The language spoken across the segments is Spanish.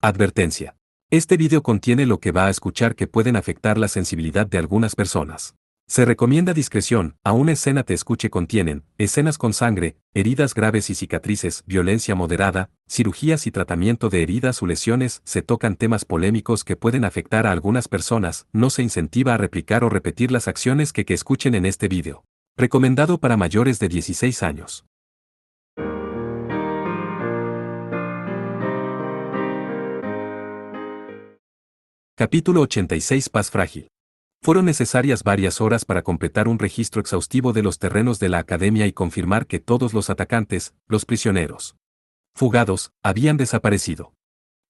Advertencia. Este video contiene lo que va a escuchar que pueden afectar la sensibilidad de algunas personas. Se recomienda discreción, a una escena te escuche contienen, escenas con sangre, heridas graves y cicatrices, violencia moderada, cirugías y tratamiento de heridas o lesiones, se tocan temas polémicos que pueden afectar a algunas personas, no se incentiva a replicar o repetir las acciones que escuchen en este video. Recomendado para mayores de 16 años. Capítulo 86. Paz frágil. Fueron necesarias varias horas para completar un registro exhaustivo de los terrenos de la academia y confirmar que todos los atacantes, los prisioneros fugados, habían desaparecido.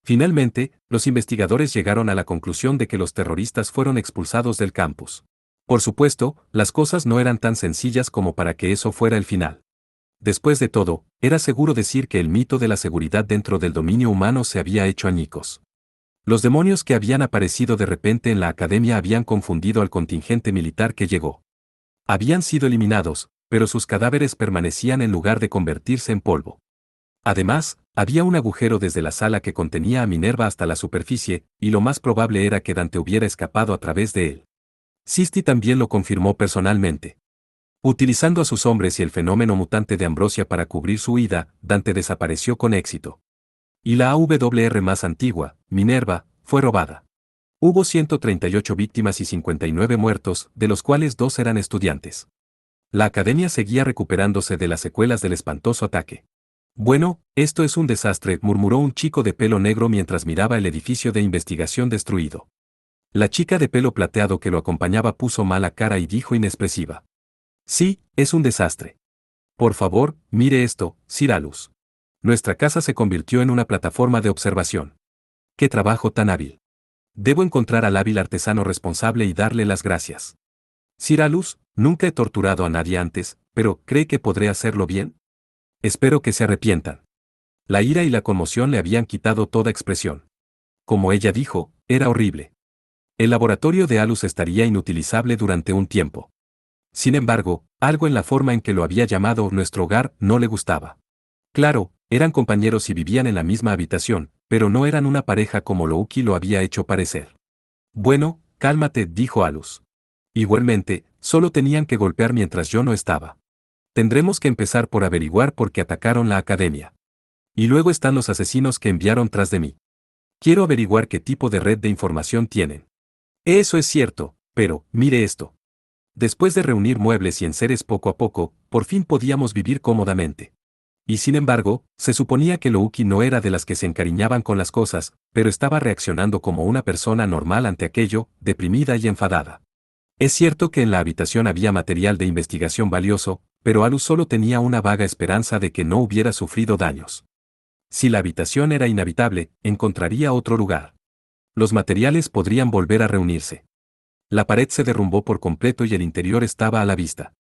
Finalmente, los investigadores llegaron a la conclusión de que los terroristas fueron expulsados del campus. Por supuesto, las cosas no eran tan sencillas como para que eso fuera el final. Después de todo, era seguro decir que el mito de la seguridad dentro del dominio humano se había hecho añicos. Los demonios que habían aparecido de repente en la academia habían confundido al contingente militar que llegó. Habían sido eliminados, pero sus cadáveres permanecían en lugar de convertirse en polvo. Además, había un agujero desde la sala que contenía a Minerva hasta la superficie, y lo más probable era que Dante hubiera escapado a través de él. Sisti también lo confirmó personalmente. Utilizando a sus hombres y el fenómeno mutante de Ambrosia para cubrir su huida, Dante desapareció con éxito. Y la AWR más antigua, Minerva, fue robada. Hubo 138 víctimas y 59 muertos, de los cuales 2 eran estudiantes. La academia seguía recuperándose de las secuelas del espantoso ataque. Bueno, esto es un desastre, murmuró un chico de pelo negro mientras miraba el edificio de investigación destruido. La chica de pelo plateado que lo acompañaba puso mala cara y dijo inexpresiva. Sí, es un desastre. Por favor, mire esto, Sir Alus. Nuestra casa se convirtió en una plataforma de observación. ¡Qué trabajo tan hábil! Debo encontrar al hábil artesano responsable y darle las gracias. Sir Alus, nunca he torturado a nadie antes, pero ¿cree que podré hacerlo bien? Espero que se arrepientan. La ira y la conmoción le habían quitado toda expresión. Como ella dijo, era horrible. El laboratorio de Alus estaría inutilizable durante un tiempo. Sin embargo, algo en la forma en que lo había llamado nuestro hogar no le gustaba. Claro, eran compañeros y vivían en la misma habitación, pero no eran una pareja como Louki lo había hecho parecer. Bueno, cálmate, dijo Alus. Igualmente, solo tenían que golpear mientras yo no estaba. Tendremos que empezar por averiguar por qué atacaron la academia. Y luego están los asesinos que enviaron tras de mí. Quiero averiguar qué tipo de red de información tienen. Eso es cierto, pero, mire esto. Después de reunir muebles y enseres poco a poco, por fin podíamos vivir cómodamente. Y sin embargo, se suponía que Louki no era de las que se encariñaban con las cosas, pero estaba reaccionando como una persona normal ante aquello, deprimida y enfadada. Es cierto que en la habitación había material de investigación valioso, pero Alus solo tenía una vaga esperanza de que no hubiera sufrido daños. Si la habitación era inhabitable, encontraría otro lugar. Los materiales podrían volver a reunirse. La pared se derrumbó por completo y el interior estaba a la vista.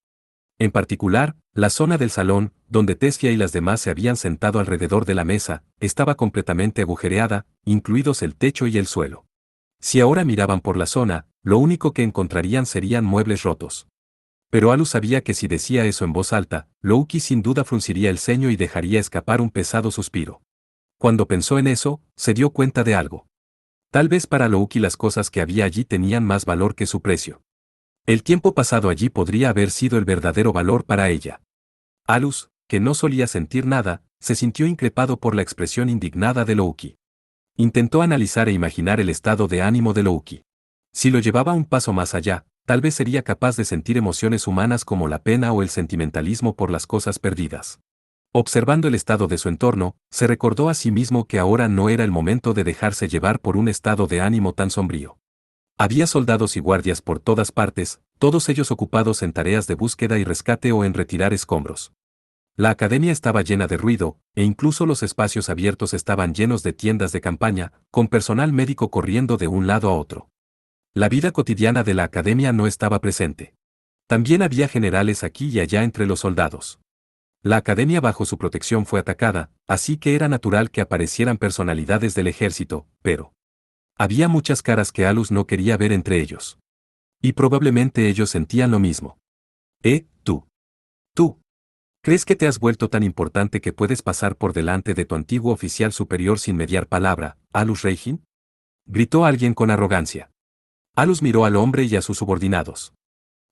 En particular, la zona del salón, donde Tessia y las demás se habían sentado alrededor de la mesa, estaba completamente agujereada, incluidos el techo y el suelo. Si ahora miraban por la zona, lo único que encontrarían serían muebles rotos. Pero Alus sabía que si decía eso en voz alta, Louki sin duda frunciría el ceño y dejaría escapar un pesado suspiro. Cuando pensó en eso, se dio cuenta de algo. Tal vez para Louki las cosas que había allí tenían más valor que su precio. El tiempo pasado allí podría haber sido el verdadero valor para ella. Alus, que no solía sentir nada, se sintió increpado por la expresión indignada de Louki. Intentó analizar e imaginar el estado de ánimo de Louki. Si lo llevaba un paso más allá, tal vez sería capaz de sentir emociones humanas como la pena o el sentimentalismo por las cosas perdidas. Observando el estado de su entorno, se recordó a sí mismo que ahora no era el momento de dejarse llevar por un estado de ánimo tan sombrío. Había soldados y guardias por todas partes, todos ellos ocupados en tareas de búsqueda y rescate o en retirar escombros. La academia estaba llena de ruido, e incluso los espacios abiertos estaban llenos de tiendas de campaña, con personal médico corriendo de un lado a otro. La vida cotidiana de la academia no estaba presente. También había generales aquí y allá entre los soldados. La academia bajo su protección fue atacada, así que era natural que aparecieran personalidades del ejército, pero había muchas caras que Alus no quería ver entre ellos. Y probablemente ellos sentían lo mismo. Tú. ¿Crees que te has vuelto tan importante que puedes pasar por delante de tu antiguo oficial superior sin mediar palabra? Alus Reijin? Gritó alguien con arrogancia. Alus miró al hombre y a sus subordinados.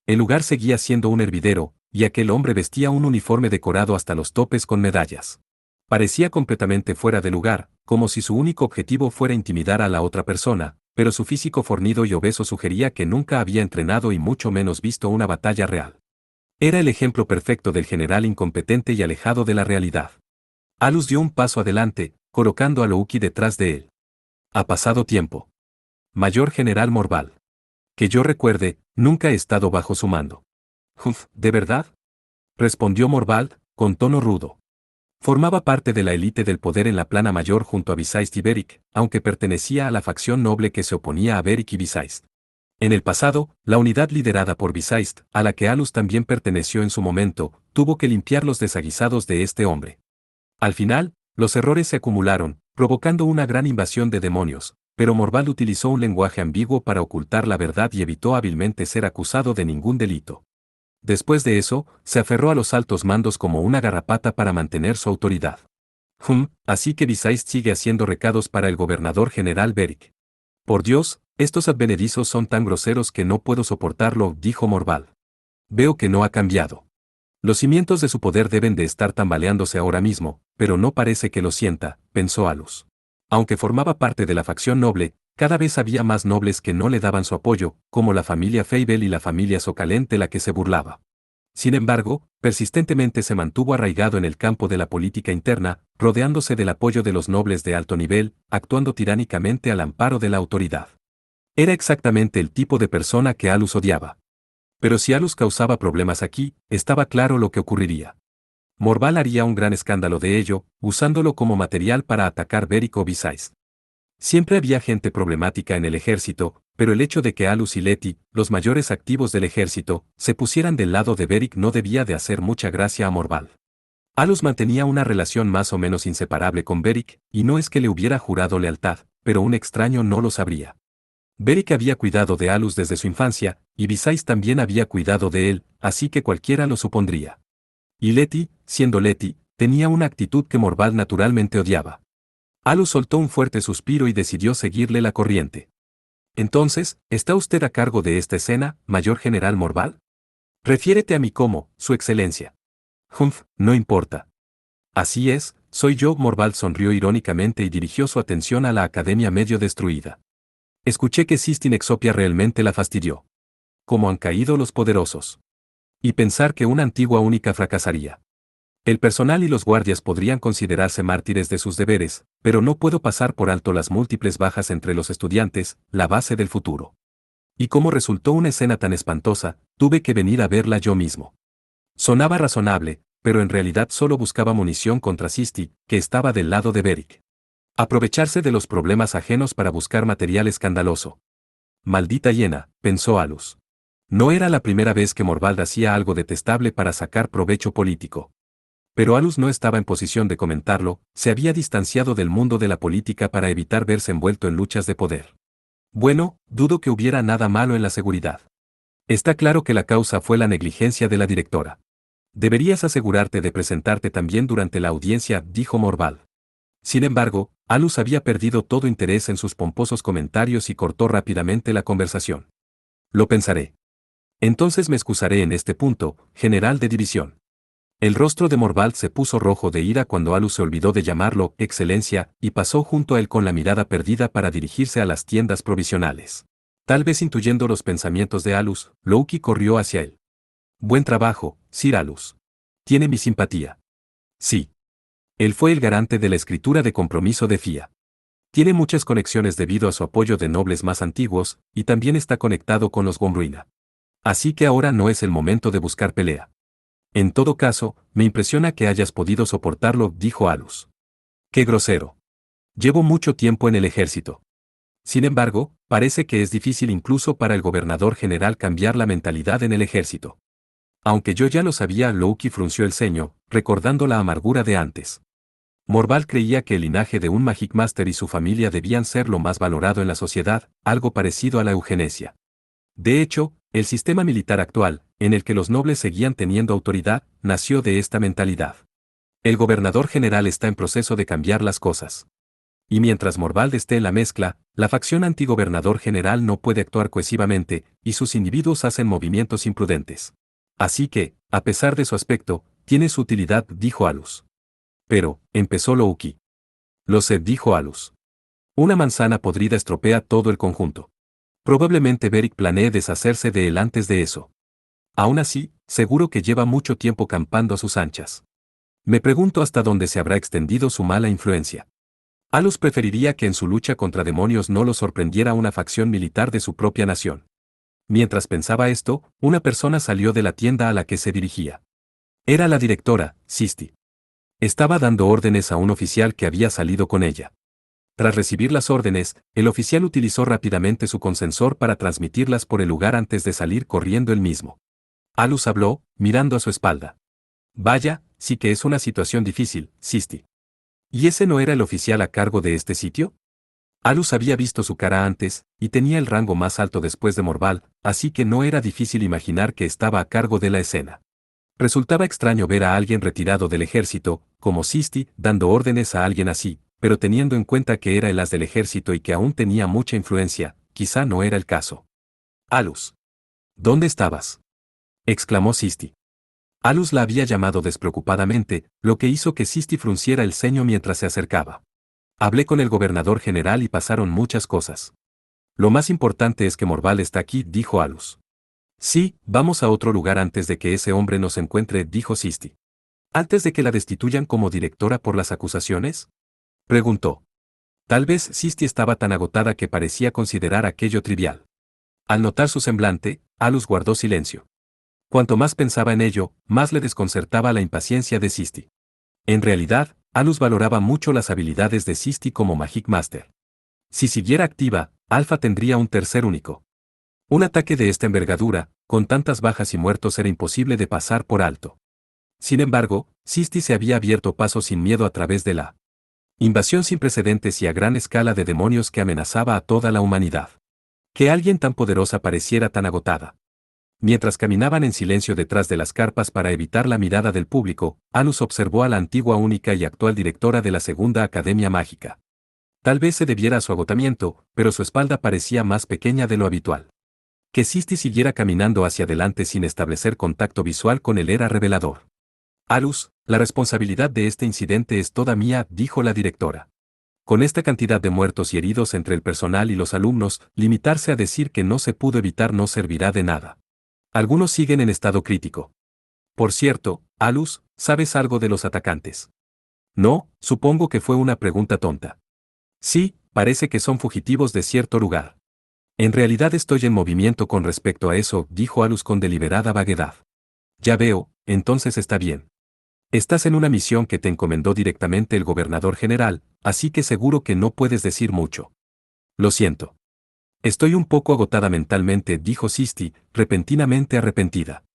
El lugar seguía siendo un hervidero, y aquel hombre vestía un uniforme decorado hasta los topes con medallas. Parecía completamente fuera de lugar, como si su único objetivo fuera intimidar a la otra persona, pero su físico fornido y obeso sugería que nunca había entrenado y mucho menos visto una batalla real. Era el ejemplo perfecto del general incompetente y alejado de la realidad. Alus dio un paso adelante, colocando a Louki detrás de él. Ha pasado tiempo. Mayor General Morval. Que yo recuerde, nunca he estado bajo su mando. ¿De verdad? Respondió Morval, con tono rudo. Formaba parte de la élite del poder en la plana mayor junto a Visaist y Beric, aunque pertenecía a la facción noble que se oponía a Beric y Visaist. En el pasado, la unidad liderada por Visaist, a la que Alus también perteneció en su momento, tuvo que limpiar los desaguisados de este hombre. Al final, los errores se acumularon, provocando una gran invasión de demonios, pero Morval utilizó un lenguaje ambiguo para ocultar la verdad y evitó hábilmente ser acusado de ningún delito. Después de eso, se aferró a los altos mandos como una garrapata para mantener su autoridad. Así que Visaist sigue haciendo recados para el gobernador general Beric. Por Dios, estos advenedizos son tan groseros que no puedo soportarlo, dijo Morval. Veo que no ha cambiado. Los cimientos de su poder deben de estar tambaleándose ahora mismo, pero no parece que lo sienta, pensó Alus. Aunque formaba parte de la facción noble, cada vez había más nobles que no le daban su apoyo, como la familia Feibel y la familia Socalent de la que se burlaba. Sin embargo, persistentemente se mantuvo arraigado en el campo de la política interna, rodeándose del apoyo de los nobles de alto nivel, actuando tiránicamente al amparo de la autoridad. Era exactamente el tipo de persona que Alus odiaba. Pero si Alus causaba problemas aquí, estaba claro lo que ocurriría. Morval haría un gran escándalo de ello, usándolo como material para atacar Beric o Visaist. Siempre había gente problemática en el ejército, pero el hecho de que Alus y Leti, los mayores activos del ejército, se pusieran del lado de Beric no debía de hacer mucha gracia a Morval. Alus mantenía una relación más o menos inseparable con Beric, y no es que le hubiera jurado lealtad, pero un extraño no lo sabría. Beric había cuidado de Alus desde su infancia, y Visaist también había cuidado de él, así que cualquiera lo supondría. Y Leti, siendo Leti, tenía una actitud que Morval naturalmente odiaba. Alus soltó un fuerte suspiro y decidió seguirle la corriente. Entonces, ¿está usted a cargo de esta escena, Mayor General Morval? Refiérete a mí como, Su Excelencia. No importa. Así es, soy yo. Morval sonrió irónicamente y dirigió su atención a la academia medio destruida. Escuché que Sistine Exopia realmente la fastidió. Cómo han caído los poderosos. Y pensar que una antigua única fracasaría. El personal y los guardias podrían considerarse mártires de sus deberes, pero no puedo pasar por alto las múltiples bajas entre los estudiantes, la base del futuro. Y como resultó una escena tan espantosa, tuve que venir a verla yo mismo. Sonaba razonable, pero en realidad solo buscaba munición contra Sisti, que estaba del lado de Beric. Aprovecharse de los problemas ajenos para buscar material escandaloso. Maldita hiena, pensó Alus. No era la primera vez que Morval hacía algo detestable para sacar provecho político. Pero Alus no estaba en posición de comentarlo, se había distanciado del mundo de la política para evitar verse envuelto en luchas de poder. Bueno, dudo que hubiera nada malo en la seguridad. Está claro que la causa fue la negligencia de la directora. Deberías asegurarte de presentarte también durante la audiencia, dijo Morval. Sin embargo, Alus había perdido todo interés en sus pomposos comentarios y cortó rápidamente la conversación. Lo pensaré. Entonces me excusaré en este punto, general de división. El rostro de Morval se puso rojo de ira cuando Alus se olvidó de llamarlo Excelencia y pasó junto a él con la mirada perdida para dirigirse a las tiendas provisionales. Tal vez intuyendo los pensamientos de Alus, Louki corrió hacia él. Buen trabajo, Sir Alus. Tiene mi simpatía. Sí. Él fue el garante de la escritura de compromiso de FIA. Tiene muchas conexiones debido a su apoyo de nobles más antiguos, y también está conectado con los Gomruina. Así que ahora no es el momento de buscar pelea. En todo caso, me impresiona que hayas podido soportarlo, dijo Alus. Qué grosero. Llevo mucho tiempo en el ejército. Sin embargo, parece que es difícil incluso para el gobernador general cambiar la mentalidad en el ejército. Aunque yo ya lo sabía, Louki frunció el ceño, recordando la amargura de antes. Morval creía que el linaje de un Magic Master y su familia debían ser lo más valorado en la sociedad, algo parecido a la eugenesia. De hecho, el sistema militar actual, en el que los nobles seguían teniendo autoridad, nació de esta mentalidad. El gobernador general está en proceso de cambiar las cosas. Y mientras Morvald esté en la mezcla, la facción antigobernador general no puede actuar cohesivamente, y sus individuos hacen movimientos imprudentes. Así que, a pesar de su aspecto, tiene su utilidad, dijo Alus. Pero, empezó Louki. Lo sé, dijo Alus. Una manzana podrida estropea todo el conjunto. Probablemente Beric planee deshacerse de él antes de eso. Aún así, seguro que lleva mucho tiempo campando a sus anchas. Me pregunto hasta dónde se habrá extendido su mala influencia. Alus preferiría que en su lucha contra demonios no lo sorprendiera una facción militar de su propia nación. Mientras pensaba esto, una persona salió de la tienda a la que se dirigía. Era la directora, Sisti. Estaba dando órdenes a un oficial que había salido con ella. Tras recibir las órdenes, el oficial utilizó rápidamente su consensor para transmitirlas por el lugar antes de salir corriendo él mismo. Alus habló, mirando a su espalda. Vaya, sí que es una situación difícil, Sisti. ¿Y ese no era el oficial a cargo de este sitio? Alus había visto su cara antes, y tenía el rango más alto después de Morvald, así que no era difícil imaginar que estaba a cargo de la escena. Resultaba extraño ver a alguien retirado del ejército, como Sisti, dando órdenes a alguien así, pero teniendo en cuenta que era el as del ejército y que aún tenía mucha influencia, quizá no era el caso. Alus. ¿Dónde estabas? Exclamó Sisti. Alus la había llamado despreocupadamente, lo que hizo que Sisti frunciera el ceño mientras se acercaba. Hablé con el gobernador general y pasaron muchas cosas. Lo más importante es que Morvald está aquí, dijo Alus. Sí, vamos a otro lugar antes de que ese hombre nos encuentre, dijo Sisti. ¿Antes de que la destituyan como directora por las acusaciones? Preguntó. Tal vez Sisti estaba tan agotada que parecía considerar aquello trivial. Al notar su semblante, Alus guardó silencio. Cuanto más pensaba en ello, más le desconcertaba la impaciencia de Sisti. En realidad, Alus valoraba mucho las habilidades de Sisti como Magic Master. Si siguiera activa, Alpha tendría un tercer único. Un ataque de esta envergadura, con tantas bajas y muertos, era imposible de pasar por alto. Sin embargo, Sisti se había abierto paso sin miedo a través de la invasión sin precedentes y a gran escala de demonios que amenazaba a toda la humanidad. Que alguien tan poderosa pareciera tan agotada. Mientras caminaban en silencio detrás de las carpas para evitar la mirada del público, Alus observó a la antigua única y actual directora de la Segunda Academia Mágica. Tal vez se debiera a su agotamiento, pero su espalda parecía más pequeña de lo habitual. Que Sisti siguiera caminando hacia adelante sin establecer contacto visual con él era revelador. Alus, la responsabilidad de este incidente es toda mía, dijo la directora. Con esta cantidad de muertos y heridos entre el personal y los alumnos, limitarse a decir que no se pudo evitar no servirá de nada. Algunos siguen en estado crítico. Por cierto, Alus, ¿sabes algo de los atacantes? No, supongo que fue una pregunta tonta. Sí, parece que son fugitivos de cierto lugar. En realidad estoy en movimiento con respecto a eso, dijo Alus con deliberada vaguedad. Ya veo, entonces está bien. Estás en una misión que te encomendó directamente el gobernador general, así que seguro que no puedes decir mucho. Lo siento. Estoy un poco agotada mentalmente, dijo Sisti, repentinamente arrepentida.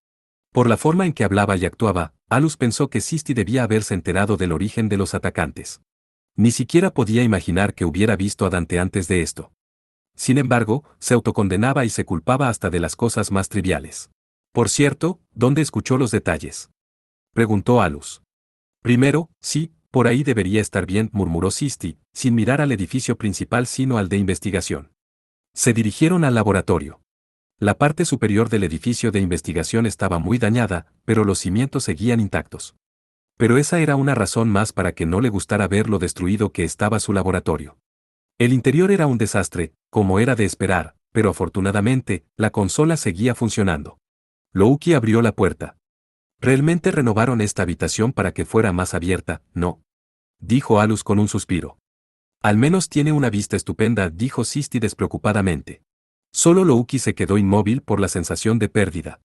Por la forma en que hablaba y actuaba, Alus pensó que Sisti debía haberse enterado del origen de los atacantes. Ni siquiera podía imaginar que hubiera visto a Dante antes de esto. Sin embargo, se autocondenaba y se culpaba hasta de las cosas más triviales. Por cierto, ¿dónde escuchó los detalles? Preguntó Alus. Primero, sí, por ahí debería estar bien, murmuró Sisti, sin mirar al edificio principal sino al de investigación. Se dirigieron al laboratorio. La parte superior del edificio de investigación estaba muy dañada, pero los cimientos seguían intactos. Pero esa era una razón más para que no le gustara ver lo destruido que estaba su laboratorio. El interior era un desastre, como era de esperar, pero afortunadamente, la consola seguía funcionando. Louki abrió la puerta. ¿Realmente renovaron esta habitación para que fuera más abierta, no? Dijo Alus con un suspiro. Al menos tiene una vista estupenda, dijo Sisti despreocupadamente. Solo Louki se quedó inmóvil por la sensación de pérdida.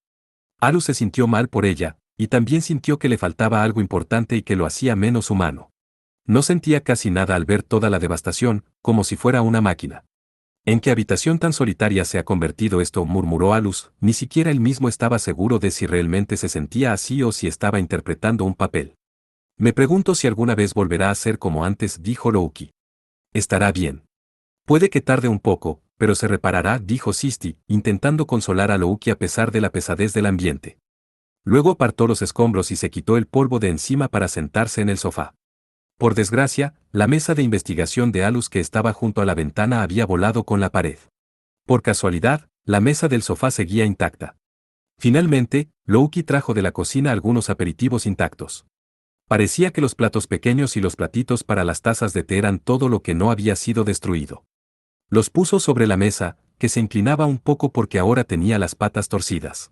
Alus se sintió mal por ella, y también sintió que le faltaba algo importante y que lo hacía menos humano. No sentía casi nada al ver toda la devastación, como si fuera una máquina. ¿En qué habitación tan solitaria se ha convertido esto?, murmuró Alus, ni siquiera él mismo estaba seguro de si realmente se sentía así o si estaba interpretando un papel. Me pregunto si alguna vez volverá a ser como antes, dijo Louki. Estará bien. Puede que tarde un poco, pero se reparará, dijo Sisti, intentando consolar a Louki a pesar de la pesadez del ambiente. Luego apartó los escombros y se quitó el polvo de encima para sentarse en el sofá. Por desgracia, la mesa de investigación de Alus que estaba junto a la ventana había volado con la pared. Por casualidad, la mesa del sofá seguía intacta. Finalmente, Louki trajo de la cocina algunos aperitivos intactos. Parecía que los platos pequeños y los platitos para las tazas de té eran todo lo que no había sido destruido. Los puso sobre la mesa, que se inclinaba un poco porque ahora tenía las patas torcidas.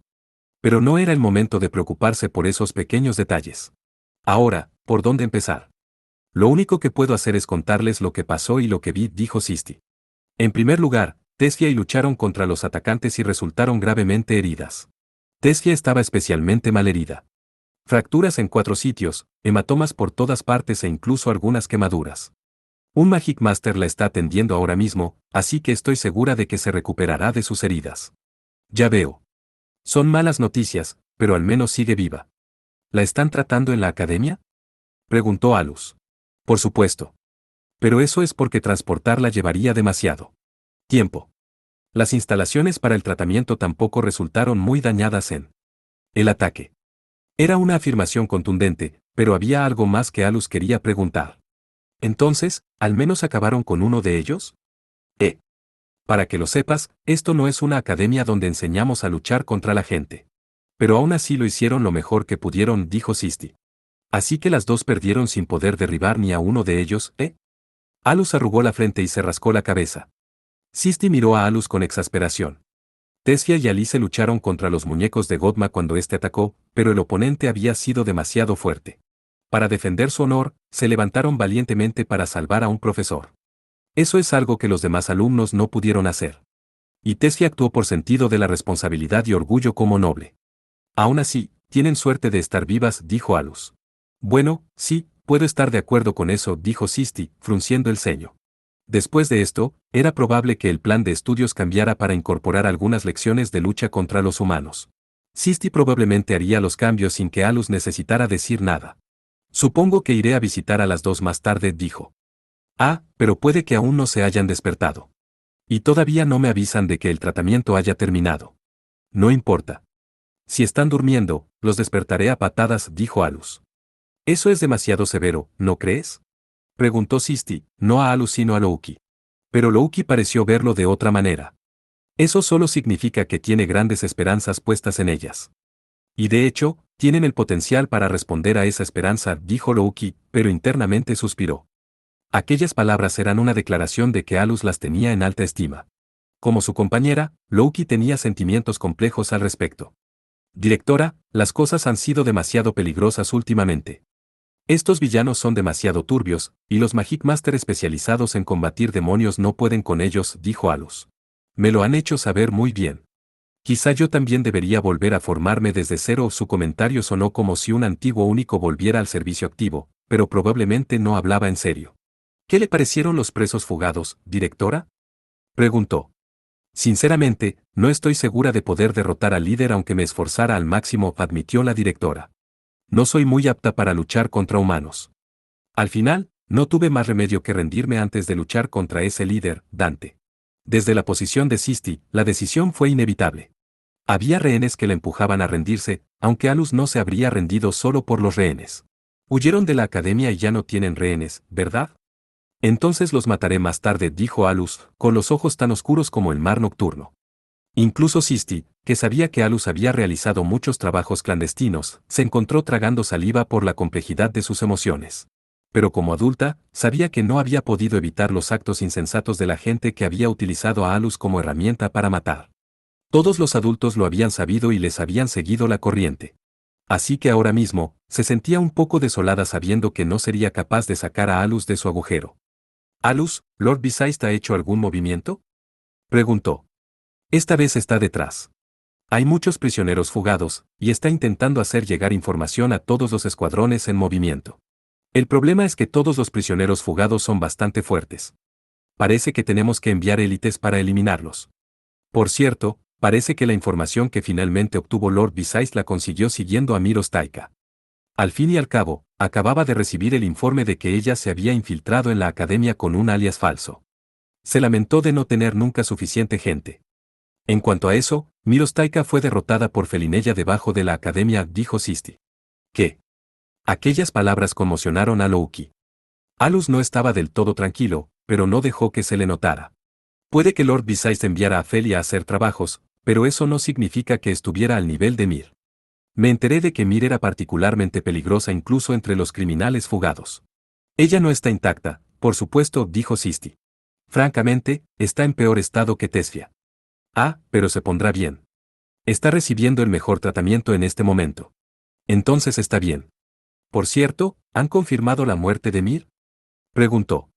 Pero no era el momento de preocuparse por esos pequeños detalles. Ahora, ¿por dónde empezar? Lo único que puedo hacer es contarles lo que pasó y lo que vi, dijo Sisti. En primer lugar, Tessia y lucharon contra los atacantes y resultaron gravemente heridas. Tessia estaba especialmente malherida. Fracturas en 4 sitios, hematomas por todas partes e incluso algunas quemaduras. Un Magic Master la está atendiendo ahora mismo, así que estoy segura de que se recuperará de sus heridas. Ya veo. Son malas noticias, pero al menos sigue viva. ¿La están tratando en la academia?, preguntó Alus. Por supuesto. Pero eso es porque transportarla llevaría demasiado tiempo. Las instalaciones para el tratamiento tampoco resultaron muy dañadas en el ataque. Era una afirmación contundente, pero había algo más que Alus quería preguntar. Entonces, ¿al menos acabaron con uno de ellos? Para que lo sepas, esto no es una academia donde enseñamos a luchar contra la gente. Pero aún así lo hicieron lo mejor que pudieron, dijo Sisti. Así que las dos perdieron sin poder derribar ni a uno de ellos, Alus arrugó la frente y se rascó la cabeza. Sisti miró a Alus con exasperación. Tessia y Alice lucharon contra los muñecos de Godma cuando este atacó, pero el oponente había sido demasiado fuerte. Para defender su honor, se levantaron valientemente para salvar a un profesor. Eso es algo que los demás alumnos no pudieron hacer. Y Tessia actuó por sentido de la responsabilidad y orgullo como noble. Aún así, tienen suerte de estar vivas, dijo Alus. Bueno, sí, puedo estar de acuerdo con eso, dijo Sisti, frunciendo el ceño. Después de esto, era probable que el plan de estudios cambiara para incorporar algunas lecciones de lucha contra los humanos. Sisti probablemente haría los cambios sin que Alus necesitara decir nada. Supongo que iré a visitar a las dos más tarde, dijo. Pero puede que aún no se hayan despertado. Y todavía no me avisan de que el tratamiento haya terminado. No importa. Si están durmiendo, los despertaré a patadas, dijo Alus. Eso es demasiado severo, ¿no crees?, preguntó Sisti, no a Alus sino a Louki. Pero Louki pareció verlo de otra manera. Eso solo significa que tiene grandes esperanzas puestas en ellas. Y de hecho, tienen el potencial para responder a esa esperanza, dijo Louki, pero internamente suspiró. Aquellas palabras eran una declaración de que Alus las tenía en alta estima. Como su compañera, Louki tenía sentimientos complejos al respecto. Directora, las cosas han sido demasiado peligrosas últimamente. Estos villanos son demasiado turbios, y los Magic Master especializados en combatir demonios no pueden con ellos, dijo Alus. Me lo han hecho saber muy bien. Quizá yo también debería volver a formarme desde cero. Su comentario sonó como si un antiguo único volviera al servicio activo, pero probablemente no hablaba en serio. ¿Qué le parecieron los presos fugados, directora?, preguntó. Sinceramente, no estoy segura de poder derrotar al líder aunque me esforzara al máximo, admitió la directora. No soy muy apta para luchar contra humanos. Al final, no tuve más remedio que rendirme antes de luchar contra ese líder, Dante. Desde la posición de Sisti, la decisión fue inevitable. Había rehenes que la empujaban a rendirse, aunque Alus no se habría rendido solo por los rehenes. Huyeron de la academia y ya no tienen rehenes, ¿verdad? Entonces los mataré más tarde, dijo Alus, con los ojos tan oscuros como el mar nocturno. Incluso Sisti, que sabía que Alus había realizado muchos trabajos clandestinos, se encontró tragando saliva por la complejidad de sus emociones. Pero como adulta, sabía que no había podido evitar los actos insensatos de la gente que había utilizado a Alus como herramienta para matar. Todos los adultos lo habían sabido y les habían seguido la corriente. Así que ahora mismo, se sentía un poco desolada sabiendo que no sería capaz de sacar a Alus de su agujero. «Alus, ¿Lord Besaist ha hecho algún movimiento?», preguntó. Esta vez está detrás. Hay muchos prisioneros fugados, y está intentando hacer llegar información a todos los escuadrones en movimiento. El problema es que todos los prisioneros fugados son bastante fuertes. Parece que tenemos que enviar élites para eliminarlos. Por cierto, parece que la información que finalmente obtuvo Lord Besaist la consiguió siguiendo a Miros Taika. Al fin y al cabo, acababa de recibir el informe de que ella se había infiltrado en la academia con un alias falso. Se lamentó de no tener nunca suficiente gente. En cuanto a eso, Miros Taika fue derrotada por Felinella debajo de la academia, dijo Sisti. ¿Qué? Aquellas palabras conmocionaron a Louki. Alus no estaba del todo tranquilo, pero no dejó que se le notara. Puede que Lord Visayas enviara a Felia a hacer trabajos, pero eso no significa que estuviera al nivel de Mir. Me enteré de que Mir era particularmente peligrosa incluso entre los criminales fugados. Ella no está intacta, por supuesto, dijo Sisti. Francamente, está en peor estado que Tesfia. Ah, pero se pondrá bien. Está recibiendo el mejor tratamiento en este momento. Entonces está bien. Por cierto, ¿han confirmado la muerte de Mir? Preguntó.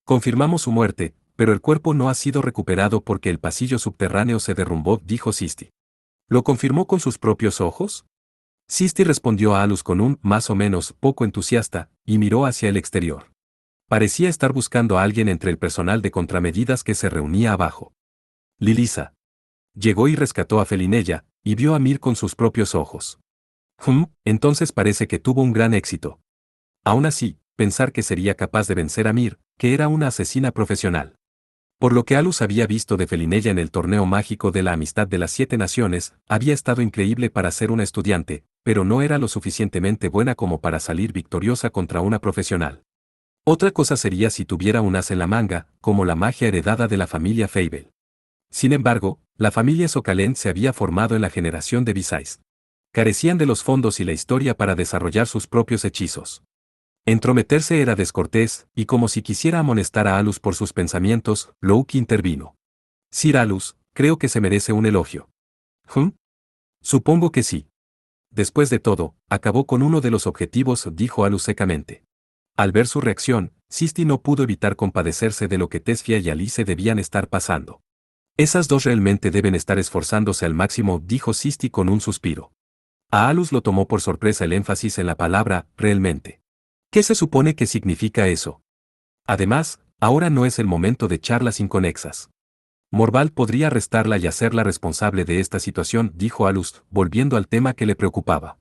Confirmamos su muerte, pero el cuerpo no ha sido recuperado porque el pasillo subterráneo se derrumbó, dijo Sisti. ¿Lo confirmó con sus propios ojos? Sisti respondió a Alus con un, más o menos, poco entusiasta, y miró hacia el exterior. Parecía estar buscando a alguien entre el personal de contramedidas que se reunía abajo. Lilisa. Llegó y rescató a Felinella, y vio a Mir con sus propios ojos. Entonces parece que tuvo un gran éxito. Aún así, pensar que sería capaz de vencer a Mir, que era una asesina profesional. Por lo que Alus había visto de Felinella en el torneo mágico de la amistad de las 7 naciones, había estado increíble para ser una estudiante, pero no era lo suficientemente buena como para salir victoriosa contra una profesional. Otra cosa sería si tuviera un as en la manga, como la magia heredada de la familia Fable. Sin embargo, la familia Socalent se había formado en la generación de Visayas. Carecían de los fondos y la historia para desarrollar sus propios hechizos. Entrometerse era descortés, y como si quisiera amonestar a Alus por sus pensamientos, Louki intervino. Sir Alus, creo que se merece un elogio. Supongo que sí. Después de todo, acabó con uno de los objetivos, dijo Alus secamente. Al ver su reacción, Sisti no pudo evitar compadecerse de lo que Tesfia y Alice debían estar pasando. Esas dos realmente deben estar esforzándose al máximo, dijo Sisti con un suspiro. A Alus lo tomó por sorpresa el énfasis en la palabra, realmente. ¿Qué se supone que significa eso? Además, ahora no es el momento de charlas inconexas. Morval podría arrestarla y hacerla responsable de esta situación, dijo Alus, volviendo al tema que le preocupaba.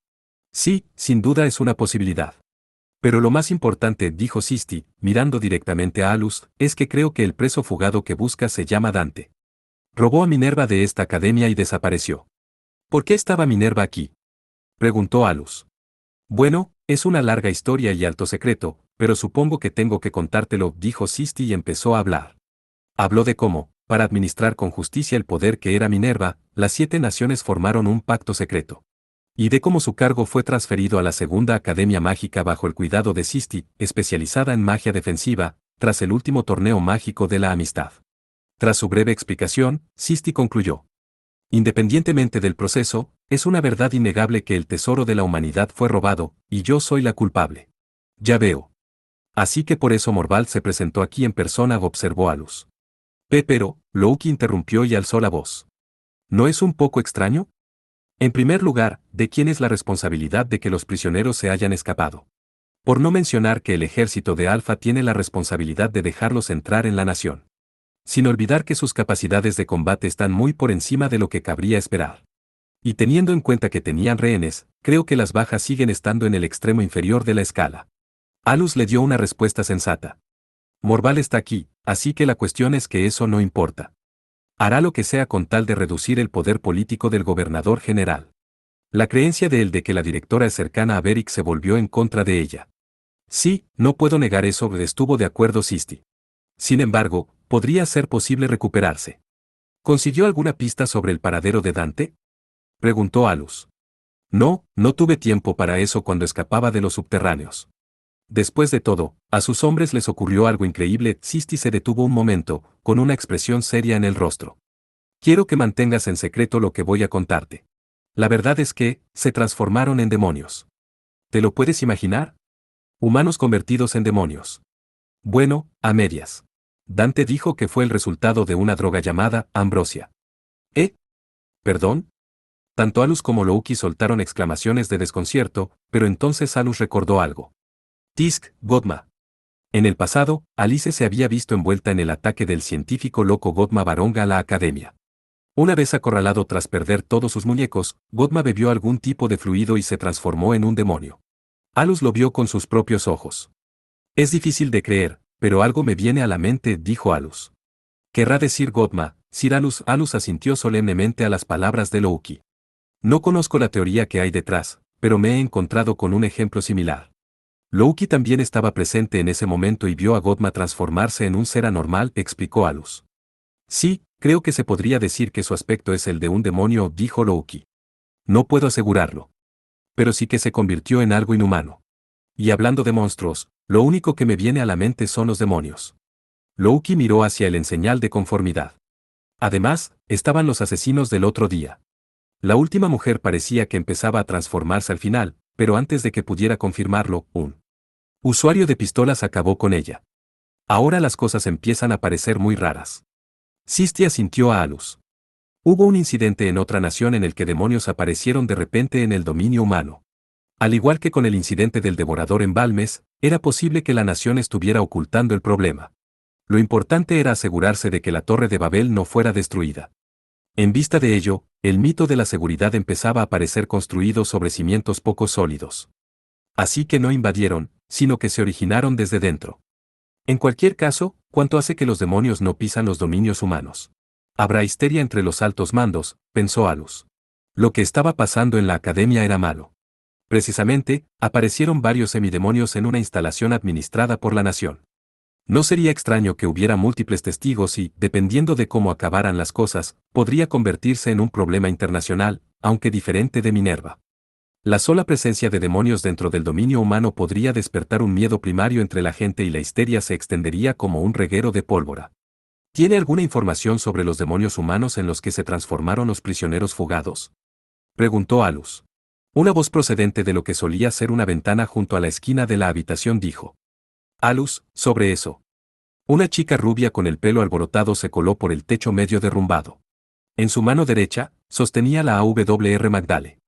Sí, sin duda es una posibilidad. Pero lo más importante, dijo Sisti, mirando directamente a Alus, es que creo que el preso fugado que busca se llama Dante. Robó a Minerva de esta academia y desapareció. ¿Por qué estaba Minerva aquí? Preguntó Alus. Bueno, es una larga historia y alto secreto, pero supongo que tengo que contártelo, dijo Sisti y empezó a hablar. Habló de cómo, para administrar con justicia el poder que era Minerva, las 7 naciones formaron un pacto secreto. Y de cómo su cargo fue transferido a la segunda academia mágica bajo el cuidado de Sisti, especializada en magia defensiva, tras el último torneo mágico de la amistad. Tras su breve explicación, Sisti concluyó. Independientemente del proceso, es una verdad innegable que el tesoro de la humanidad fue robado, y yo soy la culpable. Ya veo. Así que por eso Morval se presentó aquí en persona, observó Alus. Pero, Louki interrumpió y alzó la voz. ¿No es un poco extraño? En primer lugar, ¿de quién es la responsabilidad de que los prisioneros se hayan escapado? Por no mencionar que el ejército de Alfa tiene la responsabilidad de dejarlos entrar en la nación. Sin olvidar que sus capacidades de combate están muy por encima de lo que cabría esperar. Y teniendo en cuenta que tenían rehenes, creo que las bajas siguen estando en el extremo inferior de la escala. Alus le dio una respuesta sensata. Morval está aquí, así que la cuestión es que eso no importa. Hará lo que sea con tal de reducir el poder político del gobernador general. La creencia de él de que la directora es cercana a Beric se volvió en contra de ella. Sí, no puedo negar eso, estuvo de acuerdo Sisti. Sin embargo, podría ser posible recuperarse. ¿Consiguió alguna pista sobre el paradero de Dante? Preguntó Alus. No, no tuve tiempo para eso cuando escapaba de los subterráneos. Después de todo, a sus hombres les ocurrió algo increíble. Sisti se detuvo un momento, con una expresión seria en el rostro. Quiero que mantengas en secreto lo que voy a contarte. La verdad es que, se transformaron en demonios. ¿Te lo puedes imaginar? Humanos convertidos en demonios. Bueno, a medias. Dante dijo que fue el resultado de una droga llamada ambrosia. ¿Perdón? Tanto Alus como Louki soltaron exclamaciones de desconcierto, pero entonces Alus recordó algo. Tisk, Godma. En el pasado, Alice se había visto envuelta en el ataque del científico loco Godma Baronga a la academia. Una vez acorralado tras perder todos sus muñecos, Godma bebió algún tipo de fluido y se transformó en un demonio. Alus lo vio con sus propios ojos. Es difícil de creer, pero algo me viene a la mente, dijo Alus. Querrá decir Godma. Sir Alus. Alus asintió solemnemente a las palabras de Louki. No conozco la teoría que hay detrás, pero me he encontrado con un ejemplo similar. Loki también estaba presente en ese momento y vio a Godma transformarse en un ser anormal, explicó Alus. Sí, creo que se podría decir que su aspecto es el de un demonio, dijo Loki. No puedo asegurarlo. Pero sí que se convirtió en algo inhumano. Y hablando de monstruos, lo único que me viene a la mente son los demonios. Loki miró hacia él en señal de conformidad. Además, estaban los asesinos del otro día. La última mujer parecía que empezaba a transformarse al final, pero antes de que pudiera confirmarlo, un usuario de pistolas acabó con ella. Ahora las cosas empiezan a parecer muy raras. Sistia sintió a Alus. Hubo un incidente en otra nación en el que demonios aparecieron de repente en el dominio humano. Al igual que con el incidente del devorador en Balmes, era posible que la nación estuviera ocultando el problema. Lo importante era asegurarse de que la Torre de Babel no fuera destruida. En vista de ello, el mito de la seguridad empezaba a parecer construido sobre cimientos poco sólidos. Así que no invadieron, sino que se originaron desde dentro. En cualquier caso, ¿cuánto hace que los demonios no pisan los dominios humanos? Habrá histeria entre los altos mandos, pensó Alus. Lo que estaba pasando en la academia era malo. Precisamente, aparecieron varios semidemonios en una instalación administrada por la nación. No sería extraño que hubiera múltiples testigos y, dependiendo de cómo acabaran las cosas, podría convertirse en un problema internacional, aunque diferente de Minerva. La sola presencia de demonios dentro del dominio humano podría despertar un miedo primario entre la gente y la histeria se extendería como un reguero de pólvora. ¿Tiene alguna información sobre los demonios humanos en los que se transformaron los prisioneros fugados? Preguntó Alus. Una voz procedente de lo que solía ser una ventana junto a la esquina de la habitación dijo. Alus, sobre eso. Una chica rubia con el pelo alborotado se coló por el techo medio derrumbado. En su mano derecha, sostenía la AWR Magdale.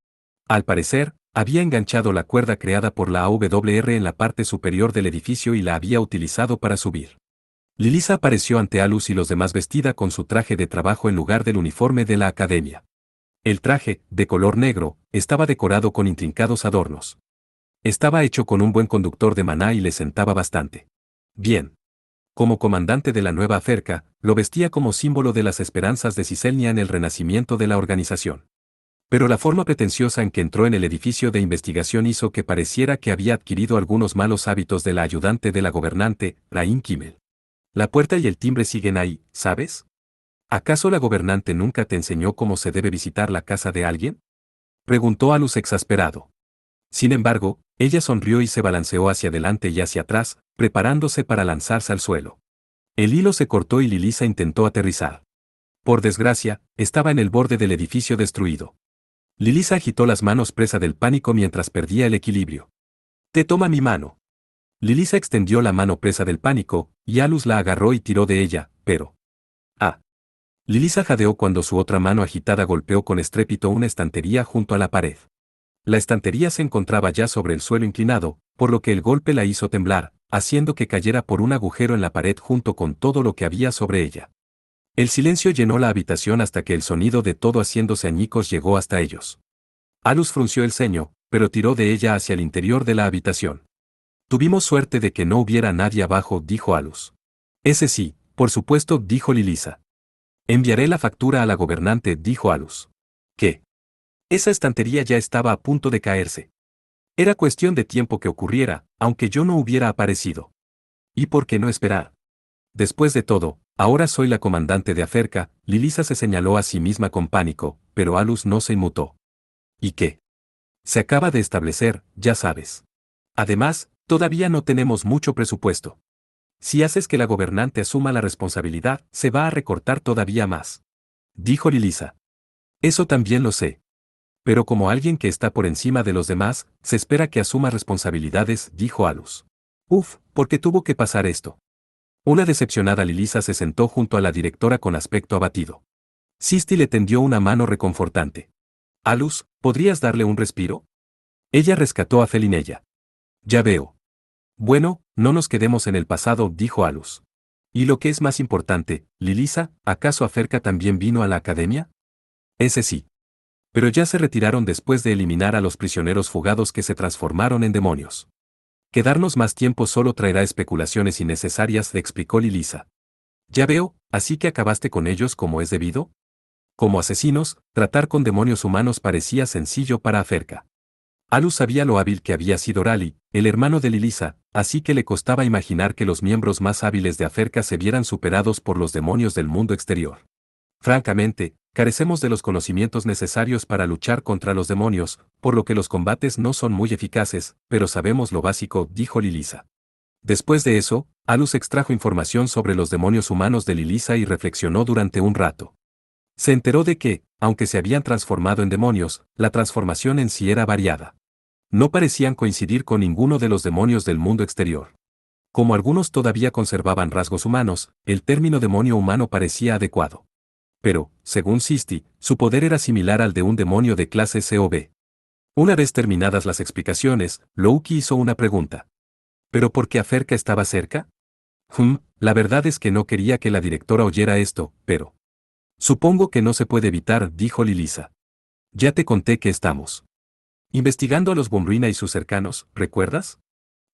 Al parecer, había enganchado la cuerda creada por la AWR en la parte superior del edificio y la había utilizado para subir. Lilisa apareció ante Alus y los demás vestida con su traje de trabajo en lugar del uniforme de la academia. El traje, de color negro, estaba decorado con intrincados adornos. Estaba hecho con un buen conductor de maná y le sentaba bastante bien. Como comandante de la nueva Aferca, lo vestía como símbolo de las esperanzas de Ciselnia en el renacimiento de la organización. Pero la forma pretenciosa en que entró en el edificio de investigación hizo que pareciera que había adquirido algunos malos hábitos de la ayudante de la gobernante, Rain Kimmel. La puerta y el timbre siguen ahí, ¿sabes? ¿Acaso la gobernante nunca te enseñó cómo se debe visitar la casa de alguien? Preguntó Alus exasperado. Sin embargo, ella sonrió y se balanceó hacia adelante y hacia atrás, preparándose para lanzarse al suelo. El hilo se cortó y Lilisa intentó aterrizar. Por desgracia, estaba en el borde del edificio destruido. Lilisa agitó las manos presa del pánico mientras perdía el equilibrio. «Te toma mi mano». Lilisa extendió la mano presa del pánico, y Alus la agarró y tiró de ella, pero... ¡Ah! Lilisa jadeó cuando su otra mano agitada golpeó con estrépito una estantería junto a la pared. La estantería se encontraba ya sobre el suelo inclinado, por lo que el golpe la hizo temblar, haciendo que cayera por un agujero en la pared junto con todo lo que había sobre ella. El silencio llenó la habitación hasta que el sonido de todo haciéndose añicos llegó hasta ellos. Alus frunció el ceño, pero tiró de ella hacia el interior de la habitación. Tuvimos suerte de que no hubiera nadie abajo, dijo Alus. Ese sí, por supuesto, dijo Lilisa. Enviaré la factura a la gobernante, dijo Alus. ¿Qué? Esa estantería ya estaba a punto de caerse. Era cuestión de tiempo que ocurriera, aunque yo no hubiera aparecido. ¿Y por qué no esperar? Después de todo, ahora soy la comandante de Aferca, Lilisa se señaló a sí misma con pánico, pero Alus no se inmutó. ¿Y qué? Se acaba de establecer, ya sabes. Además, todavía no tenemos mucho presupuesto. Si haces que la gobernante asuma la responsabilidad, se va a recortar todavía más. Dijo Lilisa. Eso también lo sé. Pero como alguien que está por encima de los demás, se espera que asuma responsabilidades, dijo Alus. Uf, ¿por qué tuvo que pasar esto? Una decepcionada Lilisa se sentó junto a la directora con aspecto abatido. Sisti le tendió una mano reconfortante. Alus, ¿podrías darle un respiro? Ella rescató a Felinella. Ya veo. Bueno, no nos quedemos en el pasado, dijo Alus. Y lo que es más importante, Lilisa, ¿acaso Aferca también vino a la academia? Ese sí. Pero ya se retiraron después de eliminar a los prisioneros fugados que se transformaron en demonios. Quedarnos más tiempo solo traerá especulaciones innecesarias, le explicó Lilisa. Ya veo, ¿así que acabaste con ellos como es debido? Como asesinos, tratar con demonios humanos parecía sencillo para Aferca. Alus sabía lo hábil que había sido Rally, el hermano de Lilisa, así que le costaba imaginar que los miembros más hábiles de Aferca se vieran superados por los demonios del mundo exterior. Francamente, carecemos de los conocimientos necesarios para luchar contra los demonios, por lo que los combates no son muy eficaces, pero sabemos lo básico, dijo Lilisa. Después de eso, Alus extrajo información sobre los demonios humanos de Lilisa y reflexionó durante un rato. Se enteró de que, aunque se habían transformado en demonios, la transformación en sí era variada. No parecían coincidir con ninguno de los demonios del mundo exterior. Como algunos todavía conservaban rasgos humanos, el término demonio humano parecía adecuado. Pero, según Sisti, su poder era similar al de un demonio de clase C o B. Una vez terminadas las explicaciones, Louki hizo una pregunta. ¿Pero por qué Aferca estaba cerca? La verdad es que no quería que la directora oyera esto, pero... Supongo que no se puede evitar, dijo Lilisa. Ya te conté que estamos investigando a los Bombrina y sus cercanos, ¿recuerdas?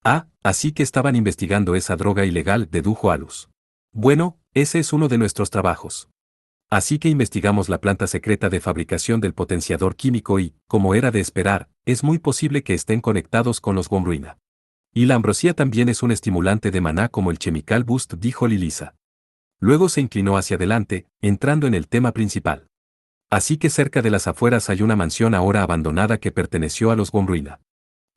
Ah, así que estaban investigando esa droga ilegal, dedujo Alus. Bueno, ese es uno de nuestros trabajos. Así que investigamos la planta secreta de fabricación del potenciador químico y, como era de esperar, es muy posible que estén conectados con los Bombrina. Y la ambrosía también es un estimulante de maná como el Chemical Boost, dijo Lilisa. Luego se inclinó hacia adelante, entrando en el tema principal. Así que cerca de las afueras hay una mansión ahora abandonada que perteneció a los Bombrina.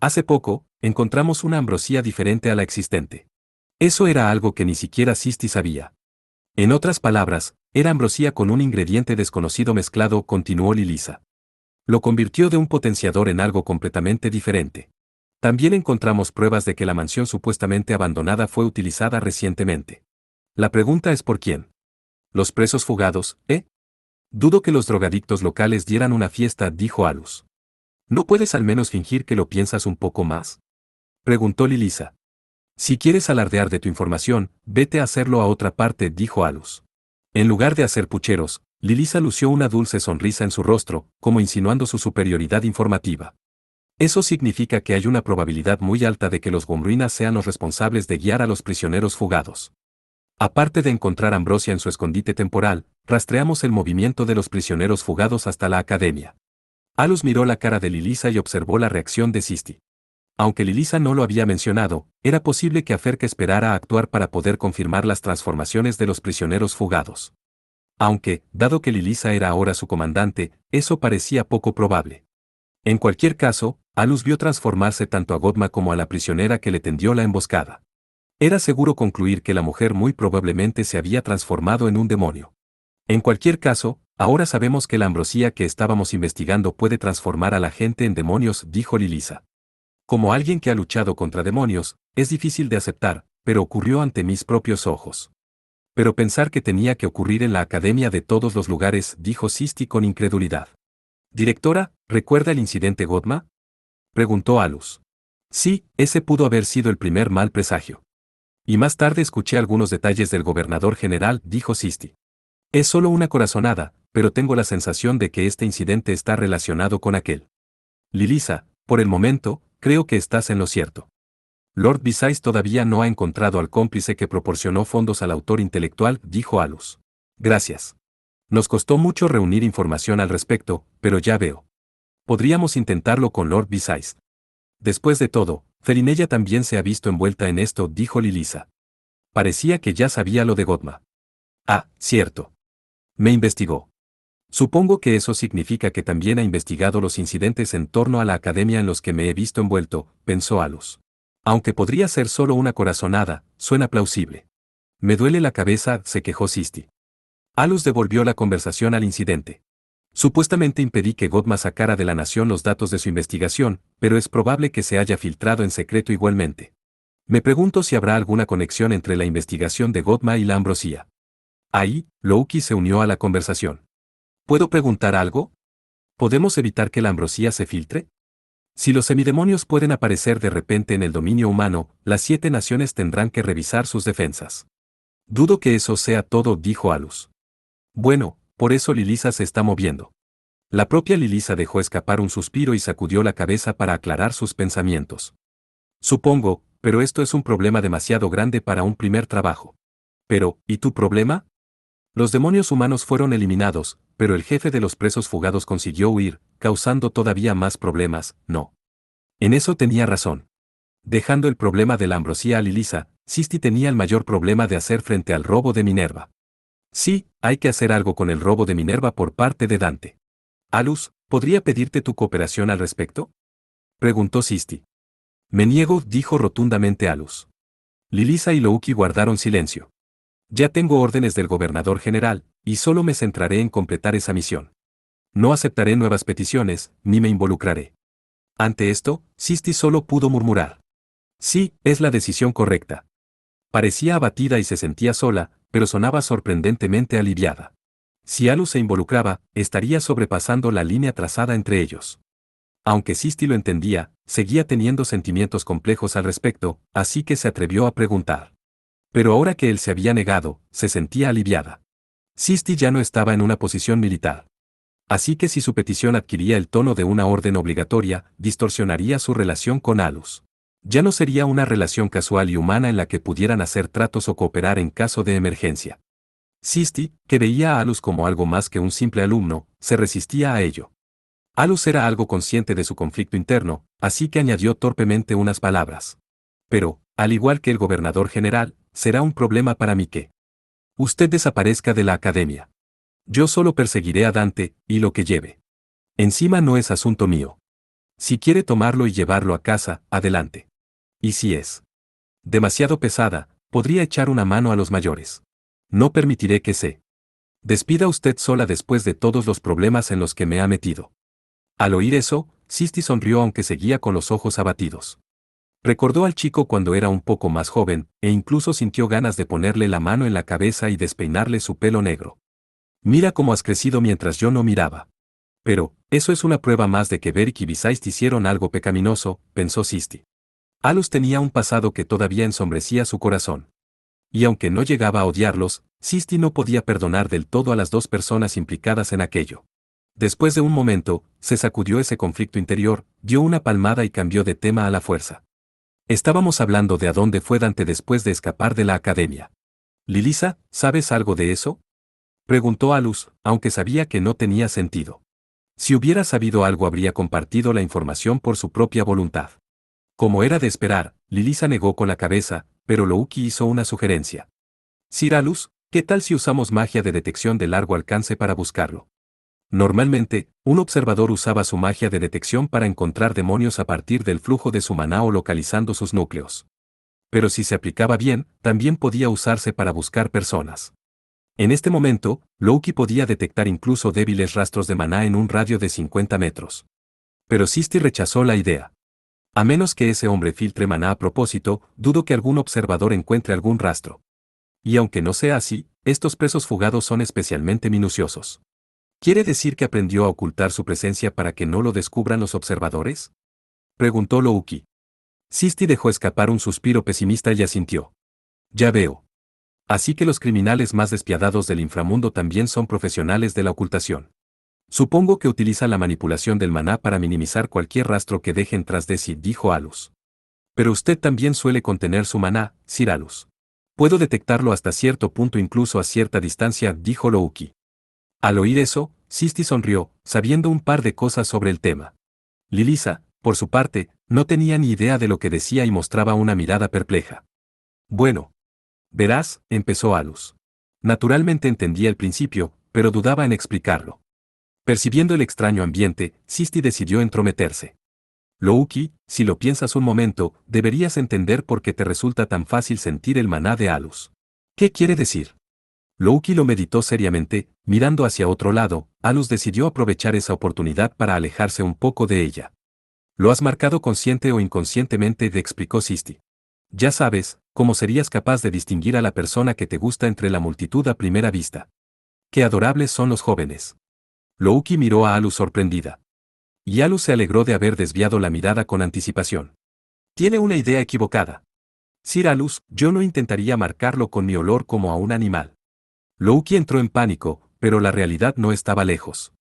Hace poco, encontramos una ambrosía diferente a la existente. Eso era algo que ni siquiera Sisti sabía. En otras palabras, era ambrosía con un ingrediente desconocido mezclado, continuó Lilisa. Lo convirtió de un potenciador en algo completamente diferente. También encontramos pruebas de que la mansión supuestamente abandonada fue utilizada recientemente. La pregunta es ¿por quién? ¿Los presos fugados, eh? Dudo que los drogadictos locales dieran una fiesta, dijo Alus. ¿No puedes al menos fingir que lo piensas un poco más? Preguntó Lilisa. Si quieres alardear de tu información, vete a hacerlo a otra parte, dijo Alus. En lugar de hacer pucheros, Lilisa lució una dulce sonrisa en su rostro, como insinuando su superioridad informativa. Eso significa que hay una probabilidad muy alta de que los Bombrina sean los responsables de guiar a los prisioneros fugados. Aparte de encontrar ambrosia en su escondite temporal, rastreamos el movimiento de los prisioneros fugados hasta la academia. Alus miró la cara de Lilisa y observó la reacción de Sisti. Aunque Lilisa no lo había mencionado, era posible que Aferca esperara a actuar para poder confirmar las transformaciones de los prisioneros fugados. Aunque, dado que Lilisa era ahora su comandante, eso parecía poco probable. En cualquier caso, Alus vio transformarse tanto a Godma como a la prisionera que le tendió la emboscada. Era seguro concluir que la mujer muy probablemente se había transformado en un demonio. En cualquier caso, ahora sabemos que la ambrosía que estábamos investigando puede transformar a la gente en demonios, dijo Lilisa. Como alguien que ha luchado contra demonios, es difícil de aceptar, pero ocurrió ante mis propios ojos. Pero pensar que tenía que ocurrir en la academia de todos los lugares, dijo Sisti con incredulidad. Directora, ¿recuerda el incidente Godma? Preguntó Alus. Sí, ese pudo haber sido el primer mal presagio. Y más tarde escuché algunos detalles del gobernador general, dijo Sisti. Es solo una corazonada, pero tengo la sensación de que este incidente está relacionado con aquel. Lilisa, por el momento, creo que estás en lo cierto. Lord Visais todavía no ha encontrado al cómplice que proporcionó fondos al autor intelectual, dijo Alus. Gracias. Nos costó mucho reunir información al respecto, pero ya veo. Podríamos intentarlo con Lord Visais. Después de todo, Ferinella también se ha visto envuelta en esto, dijo Lilisa. Parecía que ya sabía lo de Godma. Ah, cierto. Me investigó. Supongo que eso significa que también ha investigado los incidentes en torno a la academia en los que me he visto envuelto, pensó Alus. Aunque podría ser solo una corazonada, suena plausible. Me duele la cabeza, se quejó Sisti. Alus devolvió la conversación al incidente. Supuestamente impedí que Godma sacara de la nación los datos de su investigación, pero es probable que se haya filtrado en secreto igualmente. Me pregunto si habrá alguna conexión entre la investigación de Godma y la ambrosía. Ahí, Louki se unió a la conversación. ¿Puedo preguntar algo? ¿Podemos evitar que la ambrosía se filtre? Si los semidemonios pueden aparecer de repente en el dominio humano, las 7 naciones tendrán que revisar sus defensas. Dudo que eso sea todo, dijo Alus. Bueno, por eso Lilisa se está moviendo. La propia Lilisa dejó escapar un suspiro y sacudió la cabeza para aclarar sus pensamientos. Supongo, pero esto es un problema demasiado grande para un primer trabajo. Pero, ¿y tu problema? Los demonios humanos fueron eliminados, pero el jefe de los presos fugados consiguió huir, causando todavía más problemas, ¿no? En eso tenía razón. Dejando el problema de la ambrosía a Lilisa, Sisti tenía el mayor problema de hacer frente al robo de Minerva. Sí, hay que hacer algo con el robo de Minerva por parte de Dante. Alus, ¿podría pedirte tu cooperación al respecto? Preguntó Sisti. Me niego, dijo rotundamente Alus. Lilisa y Louki guardaron silencio. Ya tengo órdenes del gobernador general, y solo me centraré en completar esa misión. No aceptaré nuevas peticiones, ni me involucraré. Ante esto, Sisti solo pudo murmurar. Sí, es la decisión correcta. Parecía abatida y se sentía sola, pero sonaba sorprendentemente aliviada. Si Alus se involucraba, estaría sobrepasando la línea trazada entre ellos. Aunque Sisti lo entendía, seguía teniendo sentimientos complejos al respecto, así que se atrevió a preguntar. Pero ahora que él se había negado, se sentía aliviada. Sisti ya no estaba en una posición militar. Así que si su petición adquiría el tono de una orden obligatoria, distorsionaría su relación con Alus. Ya no sería una relación casual y humana en la que pudieran hacer tratos o cooperar en caso de emergencia. Sisti, que veía a Alus como algo más que un simple alumno, se resistía a ello. Alus era algo consciente de su conflicto interno, así que añadió torpemente unas palabras. Pero, al igual que el gobernador general, será un problema para mí que usted desaparezca de la academia. Yo solo perseguiré a Dante, y lo que lleve. Encima no es asunto mío. Si quiere tomarlo y llevarlo a casa, adelante. Y si es demasiado pesada, podría echar una mano a los mayores. No permitiré que se despida usted sola después de todos los problemas en los que me ha metido. Al oír eso, Sisti sonrió aunque seguía con los ojos abatidos. Recordó al chico cuando era un poco más joven, e incluso sintió ganas de ponerle la mano en la cabeza y despeinarle su pelo negro. Mira cómo has crecido mientras yo no miraba. Pero, eso es una prueba más de que Beric y Visaist hicieron algo pecaminoso, pensó Sisti. Alus tenía un pasado que todavía ensombrecía su corazón. Y aunque no llegaba a odiarlos, Sisti no podía perdonar del todo a las dos personas implicadas en aquello. Después de un momento, se sacudió ese conflicto interior, dio una palmada y cambió de tema a la fuerza. Estábamos hablando de a dónde fue Dante después de escapar de la academia. Lilisa, ¿sabes algo de eso? Preguntó Alus, aunque sabía que no tenía sentido. Si hubiera sabido algo habría compartido la información por su propia voluntad. Como era de esperar, Lilisa negó con la cabeza, pero Louki hizo una sugerencia. Sir Alus, ¿qué tal si usamos magia de detección de largo alcance para buscarlo? Normalmente, un observador usaba su magia de detección para encontrar demonios a partir del flujo de su maná o localizando sus núcleos. Pero si se aplicaba bien, también podía usarse para buscar personas. En este momento, Louki podía detectar incluso débiles rastros de maná en un radio de 50 metros. Pero Sisti rechazó la idea. A menos que ese hombre filtre maná a propósito, dudo que algún observador encuentre algún rastro. Y aunque no sea así, estos presos fugados son especialmente minuciosos. ¿Quiere decir que aprendió a ocultar su presencia para que no lo descubran los observadores? Preguntó Louki. Sisti dejó escapar un suspiro pesimista y asintió. Ya veo. Así que los criminales más despiadados del inframundo también son profesionales de la ocultación. Supongo que utiliza la manipulación del maná para minimizar cualquier rastro que dejen tras de sí, dijo Alus. Pero usted también suele contener su maná, Sir Alus. Puedo detectarlo hasta cierto punto incluso a cierta distancia, dijo Louki. Al oír eso, Sisti sonrió, sabiendo un par de cosas sobre el tema. Lilisa, por su parte, no tenía ni idea de lo que decía y mostraba una mirada perpleja. Bueno. Verás, empezó Alus. Naturalmente entendía el principio, pero dudaba en explicarlo. Percibiendo el extraño ambiente, Sisti decidió entrometerse. Louki, si lo piensas un momento, deberías entender por qué te resulta tan fácil sentir el maná de Alus. ¿Qué quiere decir? Louki lo meditó seriamente, mirando hacia otro lado. Alus decidió aprovechar esa oportunidad para alejarse un poco de ella. Lo has marcado consciente o inconscientemente, explicó Sisti. Ya sabes, cómo serías capaz de distinguir a la persona que te gusta entre la multitud a primera vista. Qué adorables son los jóvenes. Louki miró a Alus sorprendida. Y Alus se alegró de haber desviado la mirada con anticipación. Tiene una idea equivocada. Sir Alus, yo no intentaría marcarlo con mi olor como a un animal. Louki entró en pánico, pero la realidad no estaba lejos.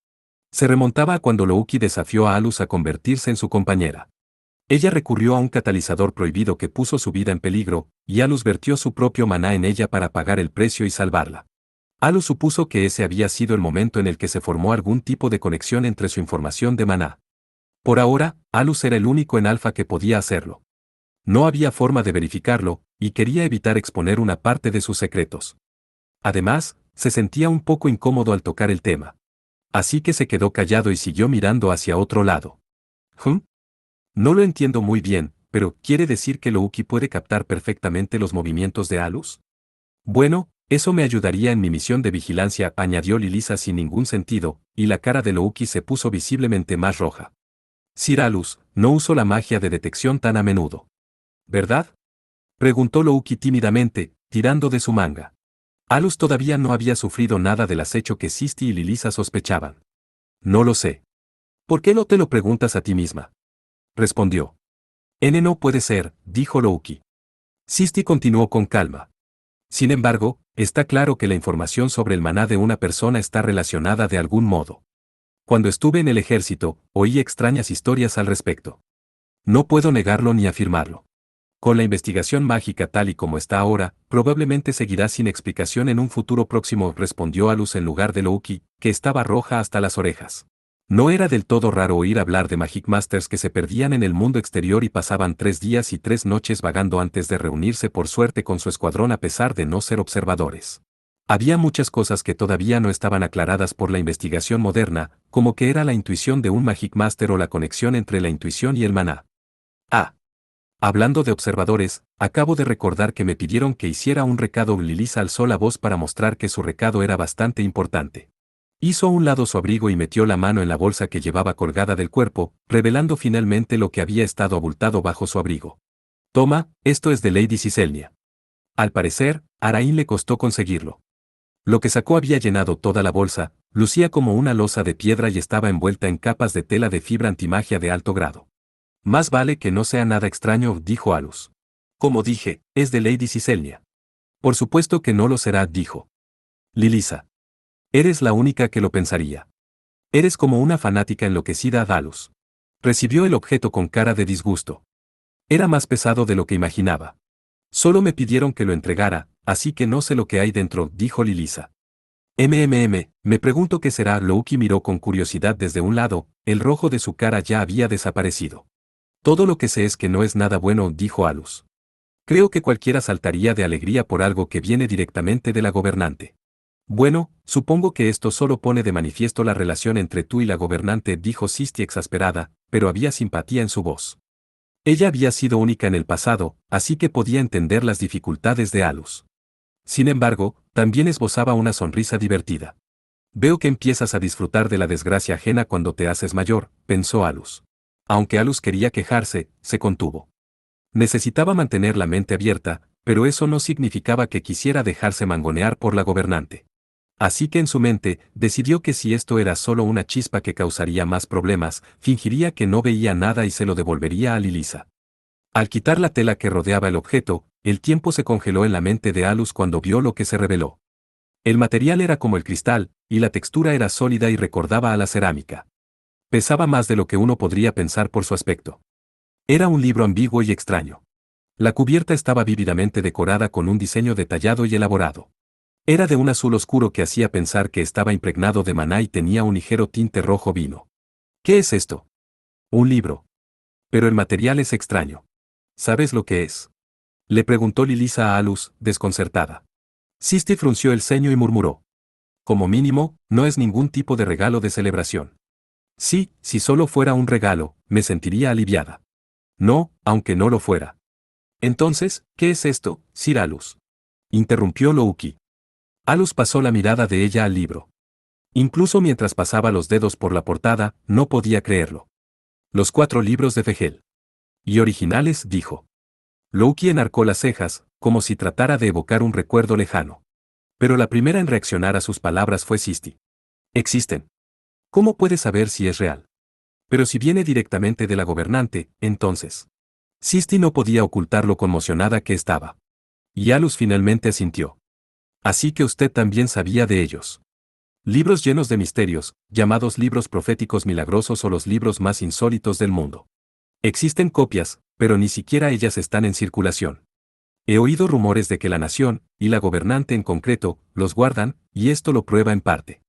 Se remontaba a cuando Louki desafió a Alus a convertirse en su compañera. Ella recurrió a un catalizador prohibido que puso su vida en peligro, y Alus vertió su propio maná en ella para pagar el precio y salvarla. Alus supuso que ese había sido el momento en el que se formó algún tipo de conexión entre su información de maná. Por ahora, Alus era el único en Alfa que podía hacerlo. No había forma de verificarlo, y quería evitar exponer una parte de sus secretos. Además, se sentía un poco incómodo al tocar el tema. Así que se quedó callado y siguió mirando hacia otro lado. ¿Hm? No lo entiendo muy bien, pero ¿quiere decir que Louki puede captar perfectamente los movimientos de Alus? Bueno, eso me ayudaría en mi misión de vigilancia, añadió Lilisa sin ningún sentido, y la cara de Louki se puso visiblemente más roja. Sir Alus, no uso la magia de detección tan a menudo. ¿Verdad? Preguntó Louki tímidamente, tirando de su manga. Alus todavía no había sufrido nada del acecho que Sisti y Lilisa sospechaban. No lo sé. ¿Por qué no te lo preguntas a ti misma? Respondió. No puede ser, dijo Louki. Sisti continuó con calma. Sin embargo, está claro que la información sobre el maná de una persona está relacionada de algún modo. Cuando estuve en el ejército, oí extrañas historias al respecto. No puedo negarlo ni afirmarlo. Con la investigación mágica tal y como está ahora, probablemente seguirá sin explicación en un futuro próximo, respondió Alus en lugar de Louki, que estaba roja hasta las orejas. No era del todo raro oír hablar de Magic Masters que se perdían en el mundo exterior y pasaban 3 días y 3 noches vagando antes de reunirse por suerte con su escuadrón a pesar de no ser observadores. Había muchas cosas que todavía no estaban aclaradas por la investigación moderna, como que era la intuición de un Magic Master o la conexión entre la intuición y el maná. Ah. Hablando de observadores, acabo de recordar que me pidieron que hiciera un recado. Lilisa alzó la voz para mostrar que su recado era bastante importante. Hizo a un lado su abrigo y metió la mano en la bolsa que llevaba colgada del cuerpo, revelando finalmente lo que había estado abultado bajo su abrigo. Toma, esto es de Lady Ciselnia. Al parecer, a Arain le costó conseguirlo. Lo que sacó había llenado toda la bolsa, lucía como una losa de piedra y estaba envuelta en capas de tela de fibra antimagia de alto grado. Más vale que no sea nada extraño, dijo Alus. Como dije, es de Lady Ciselnia. Por supuesto que no lo será, dijo Lilisa. Eres la única que lo pensaría. Eres como una fanática enloquecida, Alus. Recibió el objeto con cara de disgusto. Era más pesado de lo que imaginaba. Solo me pidieron que lo entregara, así que no sé lo que hay dentro, dijo Lilisa. Me pregunto qué será. Louki miró con curiosidad desde un lado, el rojo de su cara ya había desaparecido. Todo lo que sé es que no es nada bueno, dijo Alus. Creo que cualquiera saltaría de alegría por algo que viene directamente de la gobernante. Bueno, supongo que esto solo pone de manifiesto la relación entre tú y la gobernante, dijo Sisti exasperada, pero había simpatía en su voz. Ella había sido única en el pasado, así que podía entender las dificultades de Alus. Sin embargo, también esbozaba una sonrisa divertida. Veo que empiezas a disfrutar de la desgracia ajena cuando te haces mayor, pensó Alus. Aunque Alus quería quejarse, se contuvo. Necesitaba mantener la mente abierta, pero eso no significaba que quisiera dejarse mangonear por la gobernante. Así que en su mente, decidió que si esto era solo una chispa que causaría más problemas, fingiría que no veía nada y se lo devolvería a Lilisa. Al quitar la tela que rodeaba el objeto, el tiempo se congeló en la mente de Alus cuando vio lo que se reveló. El material era como el cristal, y la textura era sólida y recordaba a la cerámica. Pesaba más de lo que uno podría pensar por su aspecto. Era un libro ambiguo y extraño. La cubierta estaba vívidamente decorada con un diseño detallado y elaborado. Era de un azul oscuro que hacía pensar que estaba impregnado de maná y tenía un ligero tinte rojo vino. ¿Qué es esto? Un libro. Pero el material es extraño. ¿Sabes lo que es? Le preguntó Lilisa a Alus, desconcertada. Sisti frunció el ceño y murmuró. Como mínimo, no es ningún tipo de regalo de celebración. Sí, si solo fuera un regalo, me sentiría aliviada. No, aunque no lo fuera. Entonces, ¿qué es esto, Sir Alus? Interrumpió Louki. Alus pasó la mirada de ella al libro. Incluso mientras pasaba los dedos por la portada, no podía creerlo. Los 4 libros de Fegel. Y originales, dijo. Louki enarcó las cejas, como si tratara de evocar un recuerdo lejano. Pero la primera en reaccionar a sus palabras fue Sisti. Existen. ¿Cómo puedes saber si es real? Pero si viene directamente de la gobernante, entonces. Sisti no podía ocultar lo conmocionada que estaba. Y Alus finalmente asintió. Así que usted también sabía de ellos. Libros llenos de misterios, llamados libros proféticos milagrosos o los libros más insólitos del mundo. Existen copias, pero ni siquiera ellas están en circulación. He oído rumores de que la nación, y la gobernante en concreto, los guardan, y esto lo prueba en parte.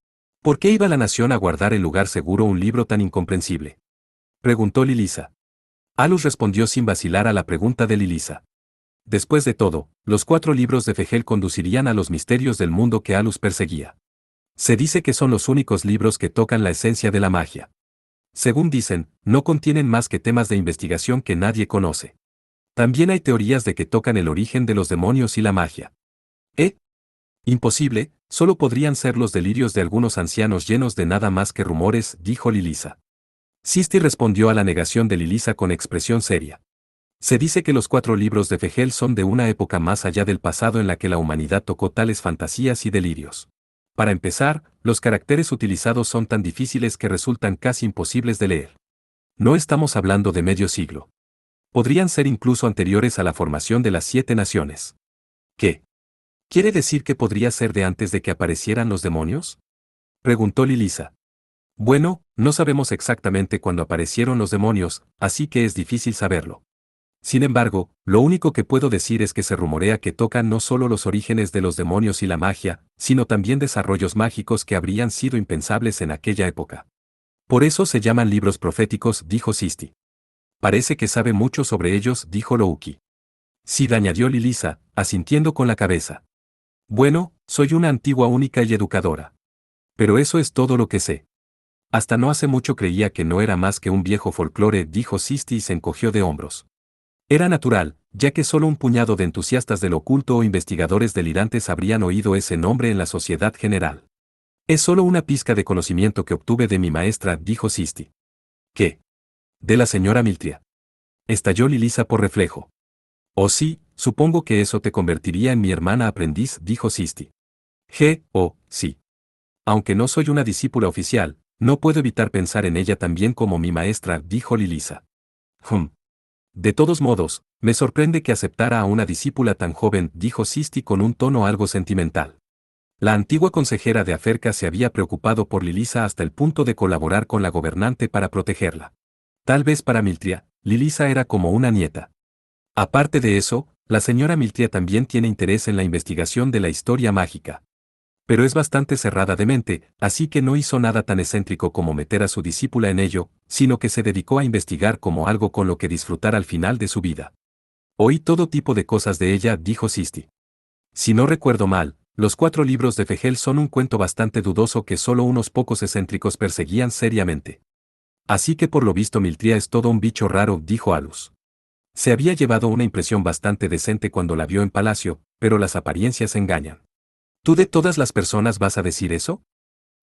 ¿Por qué iba la nación a guardar en lugar seguro un libro tan incomprensible? Preguntó Lilisa. Alus respondió sin vacilar a la pregunta de Lilisa. Después de todo, los 4 libros de Fegel conducirían a los misterios del mundo que Alus perseguía. Se dice que son los únicos libros que tocan la esencia de la magia. Según dicen, no contienen más que temas de investigación que nadie conoce. También hay teorías de que tocan el origen de los demonios y la magia. Imposible, solo podrían ser los delirios de algunos ancianos llenos de nada más que rumores, dijo Lilisa. Sisti respondió a la negación de Lilisa con expresión seria. Se dice que los 4 libros de Fegel son de una época más allá del pasado en la que la humanidad tocó tales fantasías y delirios. Para empezar, los caracteres utilizados son tan difíciles que resultan casi imposibles de leer. No estamos hablando de medio siglo. Podrían ser incluso anteriores a la formación de las 7 naciones. ¿Qué? ¿Quiere decir que podría ser de antes de que aparecieran los demonios? Preguntó Lilisa. Bueno, no sabemos exactamente cuándo aparecieron los demonios, así que es difícil saberlo. Sin embargo, lo único que puedo decir es que se rumorea que tocan no solo los orígenes de los demonios y la magia, sino también desarrollos mágicos que habrían sido impensables en aquella época. Por eso se llaman libros proféticos, dijo Sisti. Parece que sabe mucho sobre ellos, dijo Louki. Sí, añadió Lilisa, asintiendo con la cabeza. Bueno, soy una antigua única y educadora. Pero eso es todo lo que sé. Hasta no hace mucho creía que no era más que un viejo folclore, dijo Sisti y se encogió de hombros. Era natural, ya que solo un puñado de entusiastas del oculto o investigadores delirantes habrían oído ese nombre en la sociedad general. Es solo una pizca de conocimiento que obtuve de mi maestra, dijo Sisti. ¿Qué? De la señora Miltria. Estalló Lilisa por reflejo. Oh sí, supongo que eso te convertiría en mi hermana aprendiz, dijo Sisti. Sí. Aunque no soy una discípula oficial, no puedo evitar pensar en ella también como mi maestra, dijo Lilisa. De todos modos, me sorprende que aceptara a una discípula tan joven, dijo Sisti con un tono algo sentimental. La antigua consejera de Aferca se había preocupado por Lilisa hasta el punto de colaborar con la gobernante para protegerla. Tal vez para Miltria, Lilisa era como una nieta. Aparte de eso, la señora Miltria también tiene interés en la investigación de la historia mágica. Pero es bastante cerrada de mente, así que no hizo nada tan excéntrico como meter a su discípula en ello, sino que se dedicó a investigar como algo con lo que disfrutar al final de su vida. Oí todo tipo de cosas de ella, dijo Sisti. Si no recuerdo mal, los 4 libros de Fegel son un cuento bastante dudoso que solo unos pocos excéntricos perseguían seriamente. Así que por lo visto Miltria es todo un bicho raro, dijo Alus. Se había llevado una impresión bastante decente cuando la vio en palacio, pero las apariencias engañan. ¿Tú de todas las personas vas a decir eso?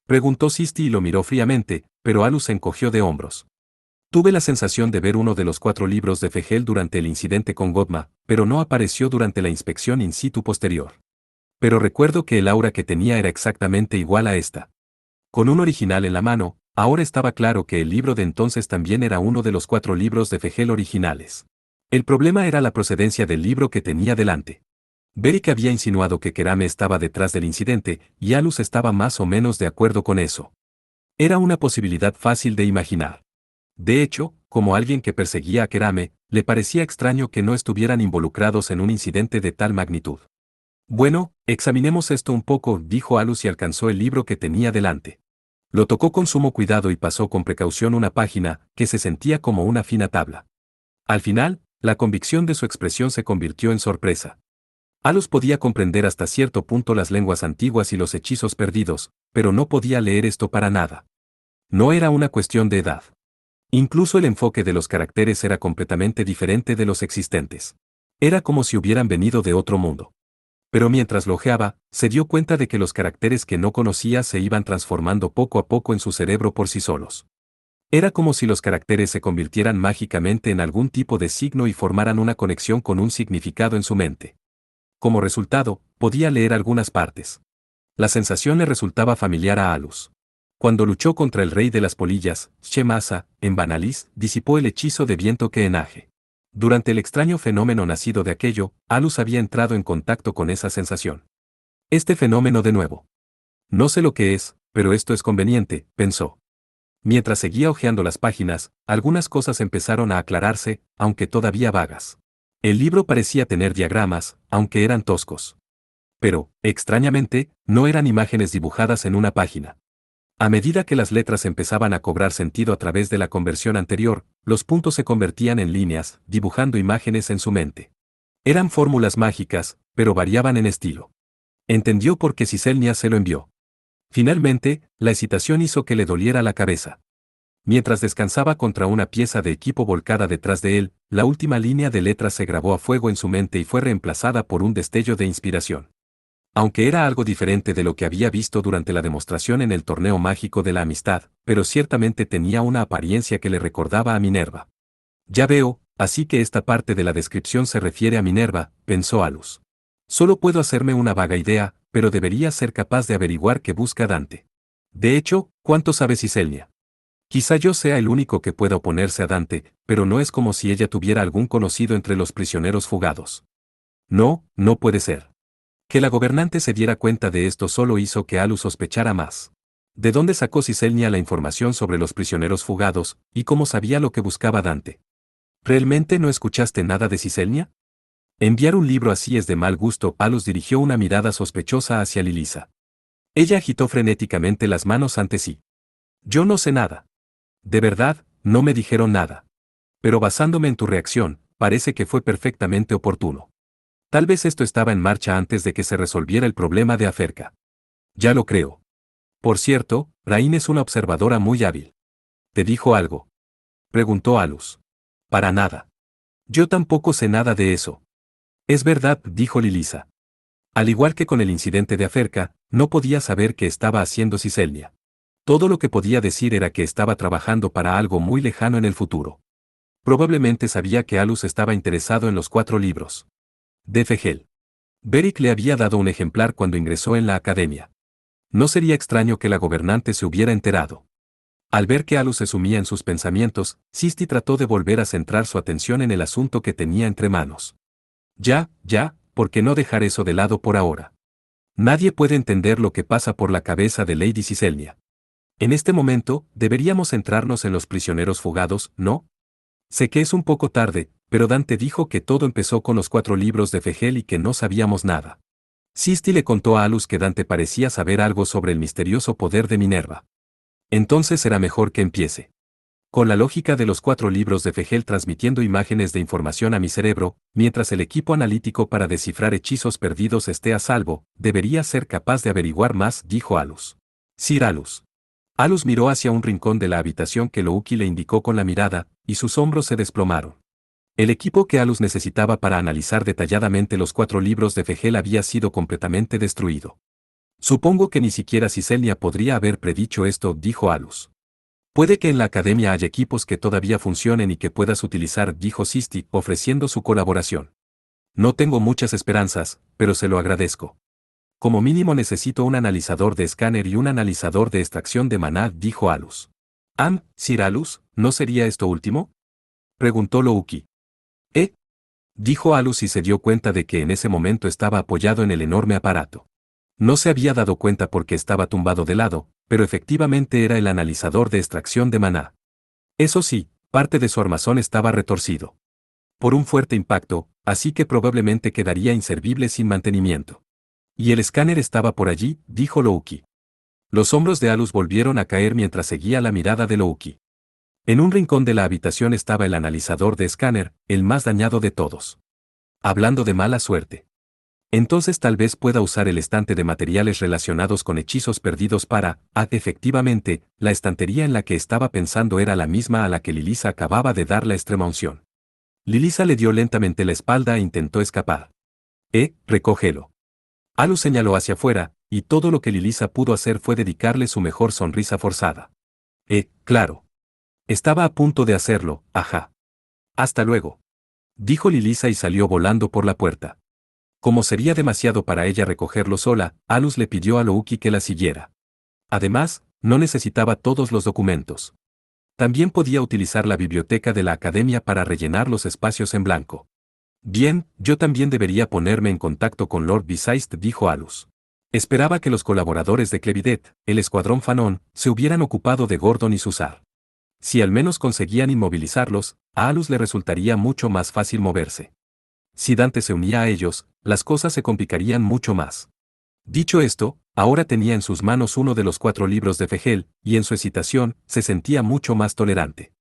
Preguntó Sisti y lo miró fríamente, pero Alus se encogió de hombros. Tuve la sensación de ver uno de los 4 libros de Fegel durante el incidente con Godma, pero no apareció durante la inspección in situ posterior. Pero recuerdo que el aura que tenía era exactamente igual a esta. Con un original en la mano, ahora estaba claro que el libro de entonces también era uno de los 4 libros de Fegel originales. El problema era la procedencia del libro que tenía delante. Beric había insinuado que Kerame estaba detrás del incidente, y Alus estaba más o menos de acuerdo con eso. Era una posibilidad fácil de imaginar. De hecho, como alguien que perseguía a Kerame, le parecía extraño que no estuvieran involucrados en un incidente de tal magnitud. Bueno, examinemos esto un poco, dijo Alus y alcanzó el libro que tenía delante. Lo tocó con sumo cuidado y pasó con precaución una página, que se sentía como una fina tabla. Al final, la convicción de su expresión se convirtió en sorpresa. Alus podía comprender hasta cierto punto las lenguas antiguas y los hechizos perdidos, pero no podía leer esto para nada. No era una cuestión de edad. Incluso el enfoque de los caracteres era completamente diferente de los existentes. Era como si hubieran venido de otro mundo. Pero mientras lo hojeaba, se dio cuenta de que los caracteres que no conocía se iban transformando poco a poco en su cerebro por sí solos. Era como si los caracteres se convirtieran mágicamente en algún tipo de signo y formaran una conexión con un significado en su mente. Como resultado, podía leer algunas partes. La sensación le resultaba familiar a Alus. Cuando luchó contra el rey de las polillas, Shemasa, en Banalis, disipó el hechizo de viento que enaje. Durante el extraño fenómeno nacido de aquello, Alus había entrado en contacto con esa sensación. Este fenómeno de nuevo. No sé lo que es, pero esto es conveniente, pensó. Mientras seguía hojeando las páginas, algunas cosas empezaron a aclararse, aunque todavía vagas. El libro parecía tener diagramas, aunque eran toscos. Pero, extrañamente, no eran imágenes dibujadas en una página. A medida que las letras empezaban a cobrar sentido a través de la conversión anterior, los puntos se convertían en líneas, dibujando imágenes en su mente. Eran fórmulas mágicas, pero variaban en estilo. Entendió por qué Ciselnia se lo envió. Finalmente, la excitación hizo que le doliera la cabeza. Mientras descansaba contra una pieza de equipo volcada detrás de él, la última línea de letras se grabó a fuego en su mente y fue reemplazada por un destello de inspiración. Aunque era algo diferente de lo que había visto durante la demostración en el torneo mágico de la amistad, pero ciertamente tenía una apariencia que le recordaba a Minerva. Ya veo, así que esta parte de la descripción se refiere a Minerva, pensó Alus. Solo puedo hacerme una vaga idea, pero debería ser capaz de averiguar qué busca Dante. De hecho, ¿cuánto sabe Ciselnia? Quizá yo sea el único que pueda oponerse a Dante, pero no es como si ella tuviera algún conocido entre los prisioneros fugados. No, no puede ser. Que la gobernante se diera cuenta de esto solo hizo que Alus sospechara más. ¿De dónde sacó Ciselnia la información sobre los prisioneros fugados, y cómo sabía lo que buscaba Dante? ¿Realmente no escuchaste nada de Ciselnia? Enviar un libro así es de mal gusto. Alus dirigió una mirada sospechosa hacia Lilisa. Ella agitó frenéticamente las manos ante sí. Yo no sé nada. De verdad, no me dijeron nada. Pero basándome en tu reacción, parece que fue perfectamente oportuno. Tal vez esto estaba en marcha antes de que se resolviera el problema de Aferca. Ya lo creo. Por cierto, Rain es una observadora muy hábil. ¿Te dijo algo? Preguntó Alus. Para nada. Yo tampoco sé nada de eso. Es verdad, dijo Lilisa. Al igual que con el incidente de Aferca, no podía saber qué estaba haciendo Ciselnia. Todo lo que podía decir era que estaba trabajando para algo muy lejano en el futuro. Probablemente sabía que Alus estaba interesado en los 4 libros de Fegel. Beric le había dado un ejemplar cuando ingresó en la academia. No sería extraño que la gobernante se hubiera enterado. Al ver que Alus se sumía en sus pensamientos, Sisti trató de volver a centrar su atención en el asunto que tenía entre manos. Ya, ¿por qué no dejar eso de lado por ahora? Nadie puede entender lo que pasa por la cabeza de Lady Ciselnia. En este momento, deberíamos centrarnos en los prisioneros fugados, ¿no? Sé que es un poco tarde, pero Dante dijo que todo empezó con los 4 libros de Fegel y que no sabíamos nada. Sisti le contó a Alus que Dante parecía saber algo sobre el misterioso poder de Minerva. Entonces será mejor que empiece. Con la lógica de los 4 libros de Fegel transmitiendo imágenes de información a mi cerebro, mientras el equipo analítico para descifrar hechizos perdidos esté a salvo, debería ser capaz de averiguar más, dijo Alus. Sir Alus. Alus miró hacia un rincón de la habitación que Louki le indicó con la mirada, y sus hombros se desplomaron. El equipo que Alus necesitaba para analizar detalladamente los 4 libros de Fegel había sido completamente destruido. Supongo que ni siquiera Ciselnia podría haber predicho esto, dijo Alus. Puede que en la academia haya equipos que todavía funcionen y que puedas utilizar, dijo Sisti, ofreciendo su colaboración. No tengo muchas esperanzas, pero se lo agradezco. Como mínimo necesito un analizador de escáner y un analizador de extracción de maná, dijo Alus. Sir Alus, ¿no sería esto último? Preguntó Louki. Dijo Alus y se dio cuenta de que en ese momento estaba apoyado en el enorme aparato. No se había dado cuenta porque estaba tumbado de lado, pero efectivamente era el analizador de extracción de maná. Eso sí, parte de su armazón estaba retorcido por un fuerte impacto, así que probablemente quedaría inservible sin mantenimiento. Y el escáner estaba por allí, dijo Louki. Los hombros de Alus volvieron a caer mientras seguía la mirada de Louki. En un rincón de la habitación estaba el analizador de escáner, el más dañado de todos. Hablando de mala suerte. Entonces tal vez pueda usar el estante de materiales relacionados con hechizos perdidos para, efectivamente, la estantería en la que estaba pensando era la misma a la que Lilisa acababa de dar la extrema unción. Lilisa le dio lentamente la espalda e intentó escapar. Recógelo. Alus señaló hacia afuera, y todo lo que Lilisa pudo hacer fue dedicarle su mejor sonrisa forzada. Claro. Estaba a punto de hacerlo, ajá. Hasta luego. Dijo Lilisa y salió volando por la puerta. Como sería demasiado para ella recogerlo sola, Alus le pidió a Louki que la siguiera. Además, no necesitaba todos los documentos. También podía utilizar la biblioteca de la academia para rellenar los espacios en blanco. Bien, yo también debería ponerme en contacto con Lord Besaist, dijo Alus. Esperaba que los colaboradores de Clevidet, el escuadrón Fanon, se hubieran ocupado de Gordon y Susar. Si al menos conseguían inmovilizarlos, a Alus le resultaría mucho más fácil moverse. Si Dante se unía a ellos, las cosas se complicarían mucho más. Dicho esto, Ahora tenía en sus manos uno de los 4 libros de Fegel, y en su excitación, se sentía mucho más tolerante.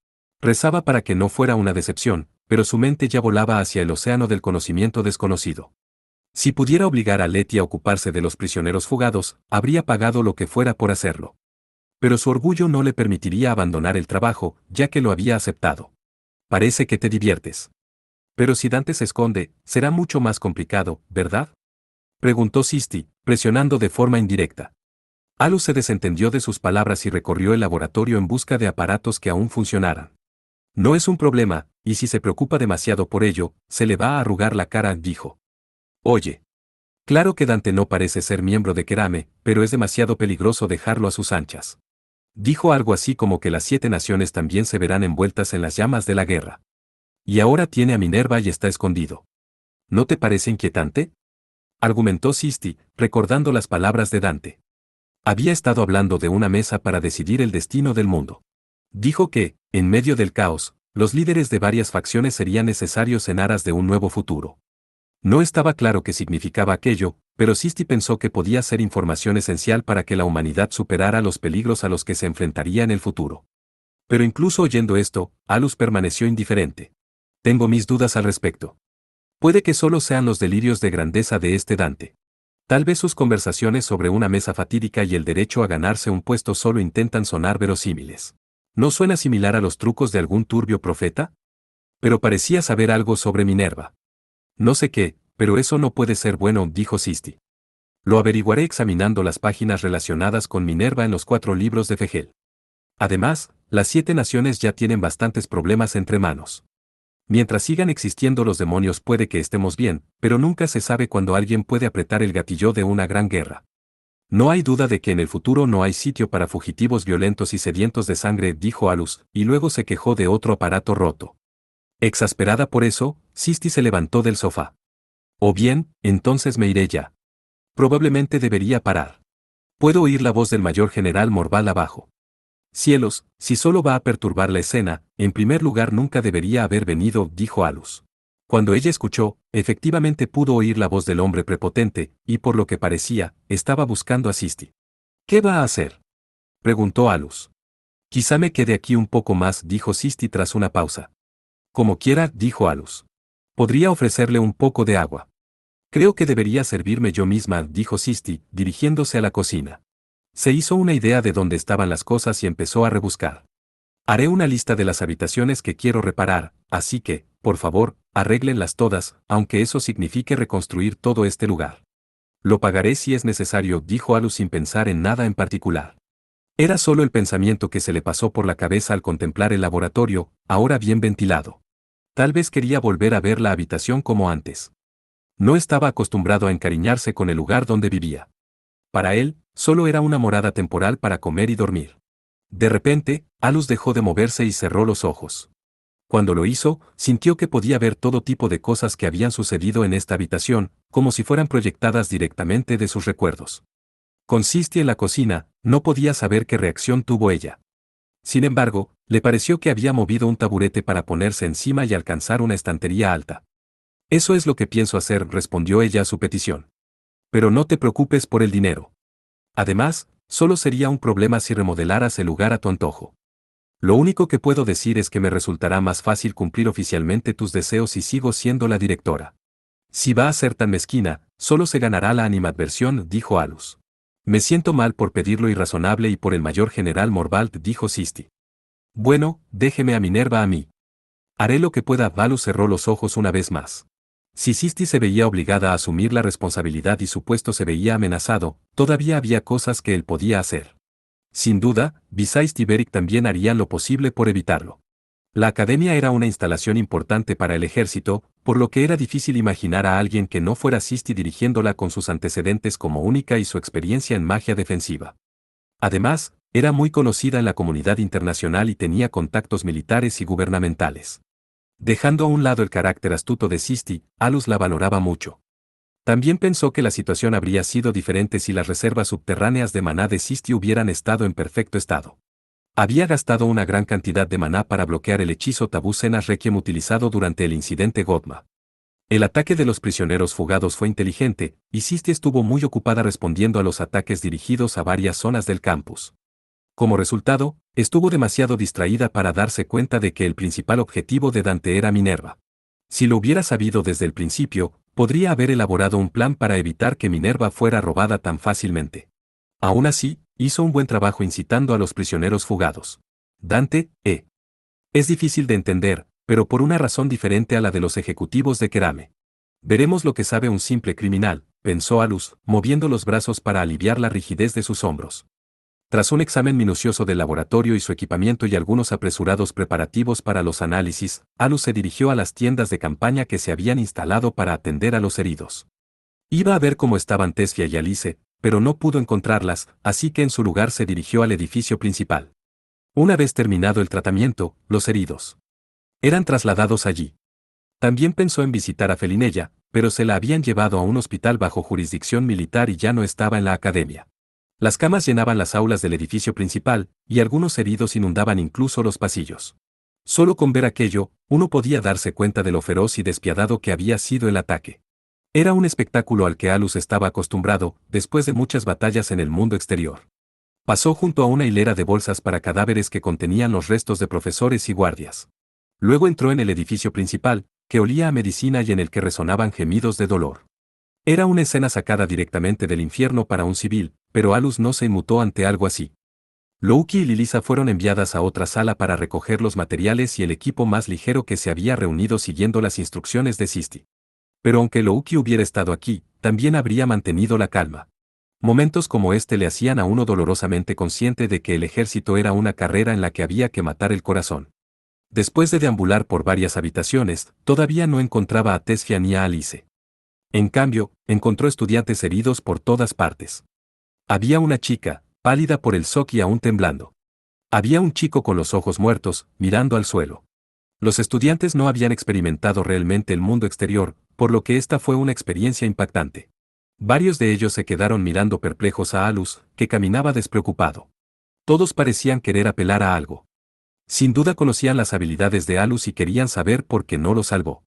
Rezaba para que no fuera una decepción, pero su mente ya volaba hacia el océano del conocimiento desconocido. Si pudiera obligar a Letty a ocuparse de los prisioneros fugados, habría pagado lo que fuera por hacerlo. Pero su orgullo no le permitiría abandonar el trabajo, ya que lo había aceptado. Parece que te diviertes. Pero si Dante se esconde, será mucho más complicado, ¿verdad? Preguntó Sisti, presionando de forma indirecta. Alus se desentendió de sus palabras y recorrió el laboratorio en busca de aparatos que aún funcionaran. No es un problema, y si se preocupa demasiado por ello, se le va a arrugar la cara, dijo. Oye. Claro que Dante no parece ser miembro de Kerame, pero es demasiado peligroso dejarlo a sus anchas. Dijo algo así como que las 7 naciones también se verán envueltas en las llamas de la guerra. Y ahora tiene a Minerva y está escondido. ¿No te parece inquietante? Argumentó Sisti, recordando las palabras de Dante. Había estado hablando de una mesa para decidir el destino del mundo. Dijo que, en medio del caos, los líderes de varias facciones serían necesarios en aras de un nuevo futuro. No estaba claro qué significaba aquello, pero Sisti pensó que podía ser información esencial para que la humanidad superara los peligros a los que se enfrentaría en el futuro. Pero incluso oyendo esto, Alus permaneció indiferente. Tengo mis dudas al respecto. Puede que solo sean los delirios de grandeza de este Dante. Tal vez sus conversaciones sobre una mesa fatídica y el derecho a ganarse un puesto solo intentan sonar verosímiles. ¿No suena similar a los trucos de algún turbio profeta? Pero parecía saber algo sobre Minerva. No sé qué, pero eso no puede ser bueno, dijo Sisti. Lo averiguaré examinando las páginas relacionadas con Minerva en los 4 libros de Fegel. Además, las 7 naciones ya tienen bastantes problemas entre manos. Mientras sigan existiendo los demonios puede que estemos bien, pero nunca se sabe cuándo alguien puede apretar el gatillo de una gran guerra. No hay duda de que en el futuro no hay sitio para fugitivos violentos y sedientos de sangre, dijo Alus, y luego se quejó de otro aparato roto. Exasperada por eso, Sisti se levantó del sofá. O bien, entonces me iré ya. Probablemente debería parar. Puedo oír la voz del mayor general Morval abajo. Cielos, si solo va a perturbar la escena, en primer lugar nunca debería haber venido, dijo Alus. Cuando ella escuchó, efectivamente pudo oír la voz del hombre prepotente, y por lo que parecía, estaba buscando a Sisti. ¿Qué va a hacer? Preguntó Alus. Quizá me quede aquí un poco más, dijo Sisti tras una pausa. Como quiera, dijo Alus. Podría ofrecerle un poco de agua. Creo que debería servirme yo misma, dijo Sisti, dirigiéndose a la cocina. Se hizo una idea de dónde estaban las cosas y empezó a rebuscar. Haré una lista de las habitaciones que quiero reparar, así que, por favor, arréglenlas todas, aunque eso signifique reconstruir todo este lugar. Lo pagaré si es necesario, dijo Alus sin pensar en nada en particular. Era solo el pensamiento que se le pasó por la cabeza al contemplar el laboratorio, ahora bien ventilado. Tal vez quería volver a ver la habitación como antes. No estaba acostumbrado a encariñarse con el lugar donde vivía. Para él, solo era una morada temporal para comer y dormir. De repente, Alus dejó de moverse y cerró los ojos. Cuando lo hizo, sintió que podía ver todo tipo de cosas que habían sucedido en esta habitación, como si fueran proyectadas directamente de sus recuerdos. Con Sisti en la cocina, no podía saber qué reacción tuvo ella. Sin embargo, le pareció que había movido un taburete para ponerse encima y alcanzar una estantería alta. Eso es lo que pienso hacer, respondió ella a su petición. Pero no te preocupes por el dinero. Además, solo sería un problema si remodelaras el lugar a tu antojo. Lo único que puedo decir es que me resultará más fácil cumplir oficialmente tus deseos si sigo siendo la directora. Si va a ser tan mezquina, solo se ganará la animadversión, dijo Alus. Me siento mal por pedir lo irrazonable y por el mayor general Morvalt, dijo Sisti. Bueno, déjeme a Minerva a mí. Haré lo que pueda. Alus cerró los ojos una vez más. Si Sisti se veía obligada a asumir la responsabilidad y su puesto se veía amenazado, todavía había cosas que él podía hacer. Sin duda, Visais y Beric también harían lo posible por evitarlo. La academia era una instalación importante para el ejército, por lo que era difícil imaginar a alguien que no fuera Sisti dirigiéndola con sus antecedentes como única y su experiencia en magia defensiva. Además, era muy conocida en la comunidad internacional y tenía contactos militares y gubernamentales. Dejando a un lado el carácter astuto de Sisti, Alus la valoraba mucho. También pensó que la situación habría sido diferente si las reservas subterráneas de maná de Sisti hubieran estado en perfecto estado. Había gastado una gran cantidad de maná para bloquear el hechizo Tabú Cenas Requiem utilizado durante el incidente Godma. El ataque de los prisioneros fugados fue inteligente, y Sisti estuvo muy ocupada respondiendo a los ataques dirigidos a varias zonas del campus. Como resultado, estuvo demasiado distraída para darse cuenta de que el principal objetivo de Dante era Minerva. Si lo hubiera sabido desde el principio, podría haber elaborado un plan para evitar que Minerva fuera robada tan fácilmente. Aún así, hizo un buen trabajo incitando a los prisioneros fugados. Dante, Es difícil de entender, pero por una razón diferente a la de los ejecutivos de Kerame. Veremos lo que sabe un simple criminal, pensó Alus, moviendo los brazos para aliviar la rigidez de sus hombros. Tras un examen minucioso del laboratorio y su equipamiento y algunos apresurados preparativos para los análisis, Alus se dirigió a las tiendas de campaña que se habían instalado para atender a los heridos. Iba a ver cómo estaban Tesfia y Alice, pero no pudo encontrarlas, así que en su lugar se dirigió al edificio principal. Una vez terminado el tratamiento, los heridos eran trasladados allí. También pensó en visitar a Felinella, pero se la habían llevado a un hospital bajo jurisdicción militar y ya no estaba en la academia. Las camas llenaban las aulas del edificio principal, y algunos heridos inundaban incluso los pasillos. Solo con ver aquello, uno podía darse cuenta de lo feroz y despiadado que había sido el ataque. Era un espectáculo al que Alus estaba acostumbrado, después de muchas batallas en el mundo exterior. Pasó junto a una hilera de bolsas para cadáveres que contenían los restos de profesores y guardias. Luego entró en el edificio principal, que olía a medicina y en el que resonaban gemidos de dolor. Era una escena sacada directamente del infierno para un civil, pero Alus no se inmutó ante algo así. Louki y Lilisa fueron enviadas a otra sala para recoger los materiales y el equipo más ligero que se había reunido siguiendo las instrucciones de Sisti. Pero aunque Louki hubiera estado aquí, también habría mantenido la calma. Momentos como este le hacían a uno dolorosamente consciente de que el ejército era una carrera en la que había que matar el corazón. Después de deambular por varias habitaciones, todavía no encontraba a Tesfia ni a Alice. En cambio, encontró estudiantes heridos por todas partes. Había una chica, pálida por el shock y aún temblando. Había un chico con los ojos muertos, mirando al suelo. Los estudiantes no habían experimentado realmente el mundo exterior, por lo que esta fue una experiencia impactante. Varios de ellos se quedaron mirando perplejos a Alus, que caminaba despreocupado. Todos parecían querer apelar a algo. Sin duda conocían las habilidades de Alus y querían saber por qué no lo salvó.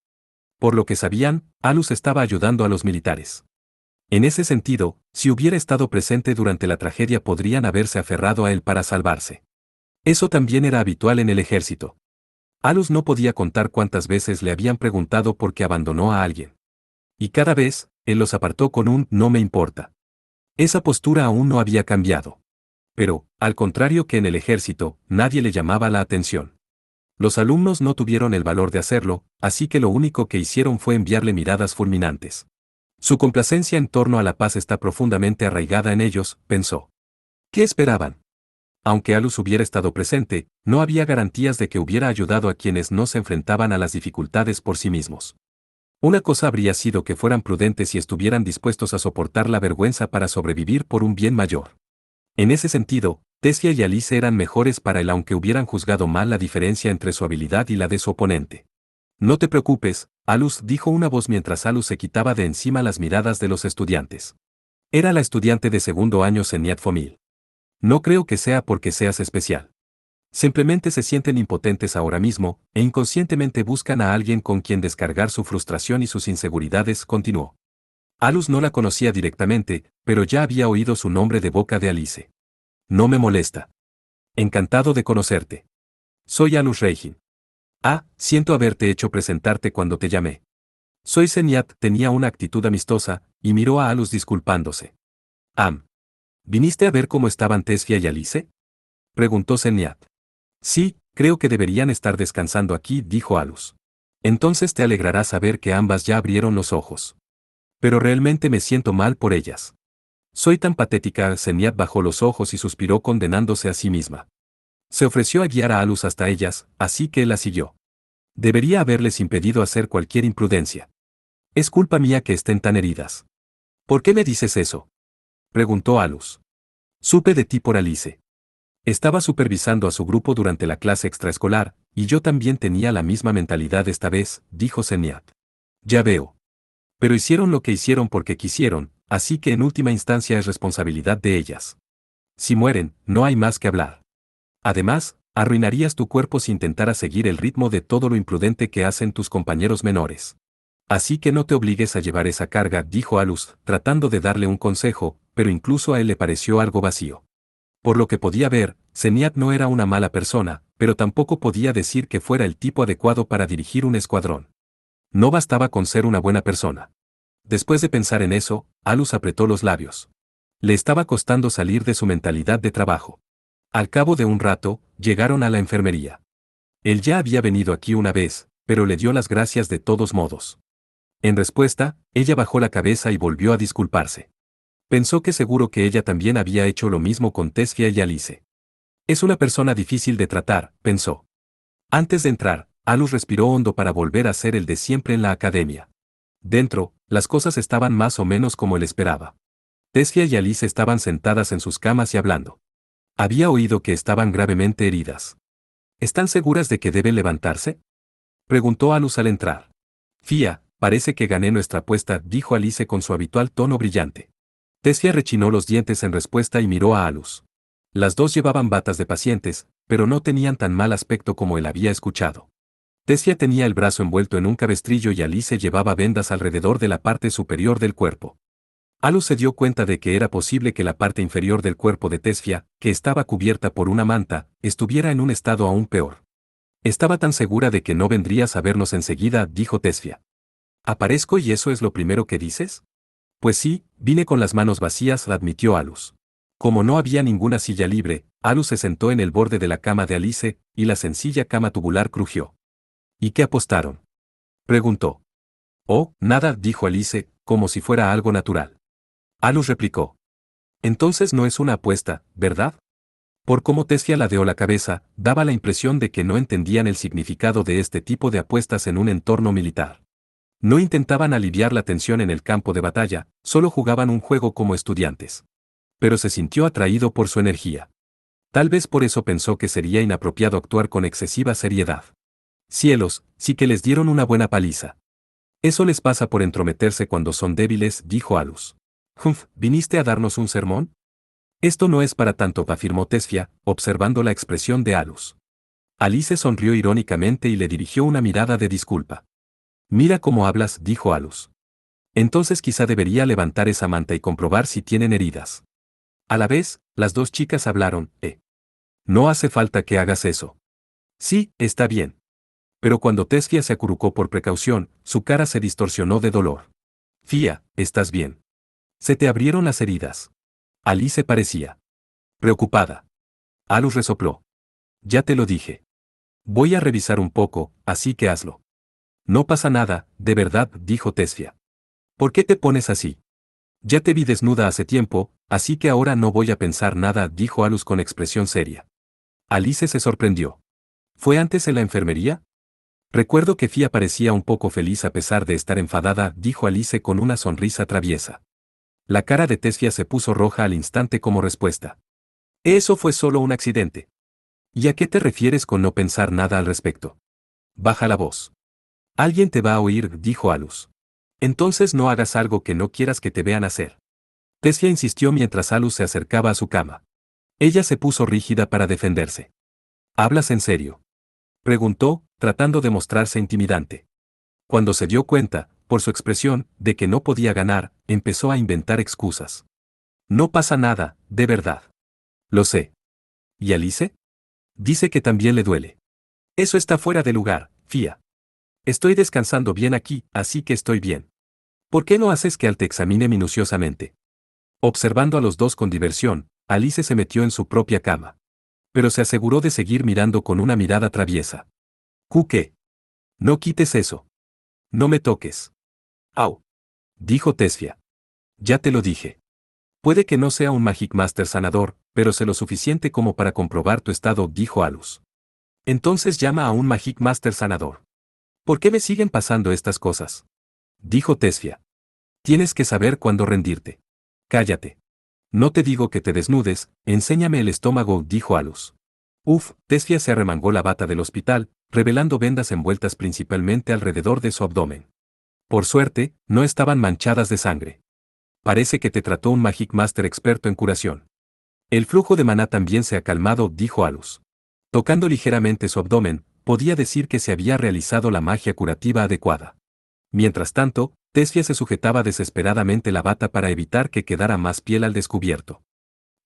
Por lo que sabían, Alus estaba ayudando a los militares. En ese sentido, si hubiera estado presente durante la tragedia podrían haberse aferrado a él para salvarse. Eso también era habitual en el ejército. Alus no podía contar cuántas veces le habían preguntado por qué abandonó a alguien. Y cada vez, él los apartó con un «no me importa». Esa postura aún no había cambiado. Pero, al contrario que en el ejército, nadie le llamaba la atención. Los alumnos no tuvieron el valor de hacerlo, así que lo único que hicieron fue enviarle miradas fulminantes. Su complacencia en torno a la paz está profundamente arraigada en ellos, pensó. ¿Qué esperaban? Aunque Alus hubiera estado presente, no había garantías de que hubiera ayudado a quienes no se enfrentaban a las dificultades por sí mismos. Una cosa habría sido que fueran prudentes y estuvieran dispuestos a soportar la vergüenza para sobrevivir por un bien mayor. En ese sentido, Tessia y Alice eran mejores para él aunque hubieran juzgado mal la diferencia entre su habilidad y la de su oponente. No te preocupes, Alus, dijo una voz mientras Alus se quitaba de encima las miradas de los estudiantes. Era la estudiante de segundo año Seniat Fomil. No creo que sea porque seas especial. Simplemente se sienten impotentes ahora mismo, e inconscientemente buscan a alguien con quien descargar su frustración y sus inseguridades, continuó. Alus no la conocía directamente, pero ya había oído su nombre de boca de Alice. No me molesta. Encantado de conocerte. Soy Alus Reijin. Siento haberte hecho presentarte cuando te llamé. Soy Seniat, tenía una actitud amistosa, y miró a Alus disculpándose. ¿Viniste a ver cómo estaban Tesfia y Alice? Preguntó Seniat. Sí, creo que deberían estar descansando aquí, dijo Alus. Entonces te alegrará saber que ambas ya abrieron los ojos. Pero realmente me siento mal por ellas. Soy tan patética. Seniat bajó los ojos y suspiró condenándose a sí misma. Se ofreció a guiar a Alus hasta ellas, así que la siguió. Debería haberles impedido hacer cualquier imprudencia. Es culpa mía que estén tan heridas. ¿Por qué me dices eso? Preguntó Alus. Supe de ti por Alice. Estaba supervisando a su grupo durante la clase extraescolar, y yo también tenía la misma mentalidad esta vez, dijo Seniat. Ya veo. Pero hicieron lo que hicieron porque quisieron, así que en última instancia es responsabilidad de ellas. Si mueren, no hay más que hablar. Además, arruinarías tu cuerpo si intentaras seguir el ritmo de todo lo imprudente que hacen tus compañeros menores. Así que no te obligues a llevar esa carga, dijo Alus, tratando de darle un consejo, pero incluso a él le pareció algo vacío. Por lo que podía ver, Seniat no era una mala persona, pero tampoco podía decir que fuera el tipo adecuado para dirigir un escuadrón. No bastaba con ser una buena persona. Después de pensar en eso, Alus apretó los labios. Le estaba costando salir de su mentalidad de trabajo. Al cabo de un rato, llegaron a la enfermería. Él ya había venido aquí una vez, pero le dio las gracias de todos modos. En respuesta, ella bajó la cabeza y volvió a disculparse. Pensó que seguro que ella también había hecho lo mismo con Tessia y Alice. Es una persona difícil de tratar, pensó. Antes de entrar, Alus respiró hondo para volver a ser el de siempre en la academia. Dentro, las cosas estaban más o menos como él esperaba. Tessia y Alice estaban sentadas en sus camas y hablando. Había oído que estaban gravemente heridas. ¿Están seguras de que deben levantarse?, preguntó Alus al entrar. Fía, parece que gané nuestra apuesta, dijo Alice con su habitual tono brillante. Tessia rechinó los dientes en respuesta y miró a Alus. Las dos llevaban batas de pacientes, pero no tenían tan mal aspecto como él había escuchado. Tessia tenía el brazo envuelto en un cabestrillo y Alice llevaba vendas alrededor de la parte superior del cuerpo. Alus se dio cuenta de que era posible que la parte inferior del cuerpo de Tessia, que estaba cubierta por una manta, estuviera en un estado aún peor. Estaba tan segura de que no vendrías a vernos enseguida, dijo Tessia. ¿Aparezco y eso es lo primero que dices? Pues sí, vine con las manos vacías, admitió Alus. Como no había ninguna silla libre, Alus se sentó en el borde de la cama de Alice, y la sencilla cama tubular crujió. ¿Y qué apostaron?, preguntó. Oh, nada, dijo Alice, como si fuera algo natural. Alus replicó. Entonces no es una apuesta, ¿verdad? Por cómo Tessia ladeó la cabeza, daba la impresión de que no entendían el significado de este tipo de apuestas en un entorno militar. No intentaban aliviar la tensión en el campo de batalla, solo jugaban un juego como estudiantes. Pero se sintió atraído por su energía. Tal vez por eso pensó que sería inapropiado actuar con excesiva seriedad. Cielos, sí que les dieron una buena paliza. Eso les pasa por entrometerse cuando son débiles, dijo Alus. ¿Viniste a darnos un sermón? Esto no es para tanto, afirmó Tessia, observando la expresión de Alus. Alice sonrió irónicamente y le dirigió una mirada de disculpa. Mira cómo hablas, dijo Alus. Entonces quizá debería levantar esa manta y comprobar si tienen heridas. A la vez, las dos chicas hablaron, No hace falta que hagas eso. Sí, está bien. Pero cuando Tessia se acurrucó por precaución, su cara se distorsionó de dolor. Fía, ¿estás bien? Se te abrieron las heridas. Alice parecía preocupada. Alus resopló. Ya te lo dije. Voy a revisar un poco, así que hazlo. No pasa nada, de verdad, dijo Tessia. ¿Por qué te pones así? Ya te vi desnuda hace tiempo, así que ahora no voy a pensar nada, dijo Alus con expresión seria. Alice se sorprendió. ¿Fue antes en la enfermería? Recuerdo que Fía parecía un poco feliz a pesar de estar enfadada, dijo Alice con una sonrisa traviesa. La cara de Tessia se puso roja al instante como respuesta. Eso fue solo un accidente. ¿Y a qué te refieres con no pensar nada al respecto? Baja la voz. Alguien te va a oír, dijo Alus. Entonces no hagas algo que no quieras que te vean hacer. Tessia insistió mientras Alus se acercaba a su cama. Ella se puso rígida para defenderse. ¿Hablas en serio?, preguntó, tratando de mostrarse intimidante. Cuando se dio cuenta, por su expresión, de que no podía ganar, empezó a inventar excusas. No pasa nada, de verdad. Lo sé. ¿Y Alice? Dice que también le duele. Eso está fuera de lugar, Fía. Estoy descansando bien aquí, así que estoy bien. ¿Por qué no haces que Al te examine minuciosamente? Observando a los dos con diversión, Alice se metió en su propia cama. Pero se aseguró de seguir mirando con una mirada traviesa. ¿Qué? No quites eso. No me toques. Au. Dijo Tessia. Ya te lo dije. Puede que no sea un Magic Master sanador, pero sé lo suficiente como para comprobar tu estado, dijo Alus. Entonces llama a un Magic Master sanador. ¿Por qué me siguen pasando estas cosas?, dijo Tessia. Tienes que saber cuándo rendirte. Cállate. No te digo que te desnudes, enséñame el estómago, dijo Alus. Tessia se arremangó la bata del hospital, revelando vendas envueltas principalmente alrededor de su abdomen. Por suerte, no estaban manchadas de sangre. Parece que te trató un Magic Master experto en curación. El flujo de maná también se ha calmado, dijo Alus. Tocando ligeramente su abdomen, podía decir que se había realizado la magia curativa adecuada. Mientras tanto, Tesfia se sujetaba desesperadamente la bata para evitar que quedara más piel al descubierto.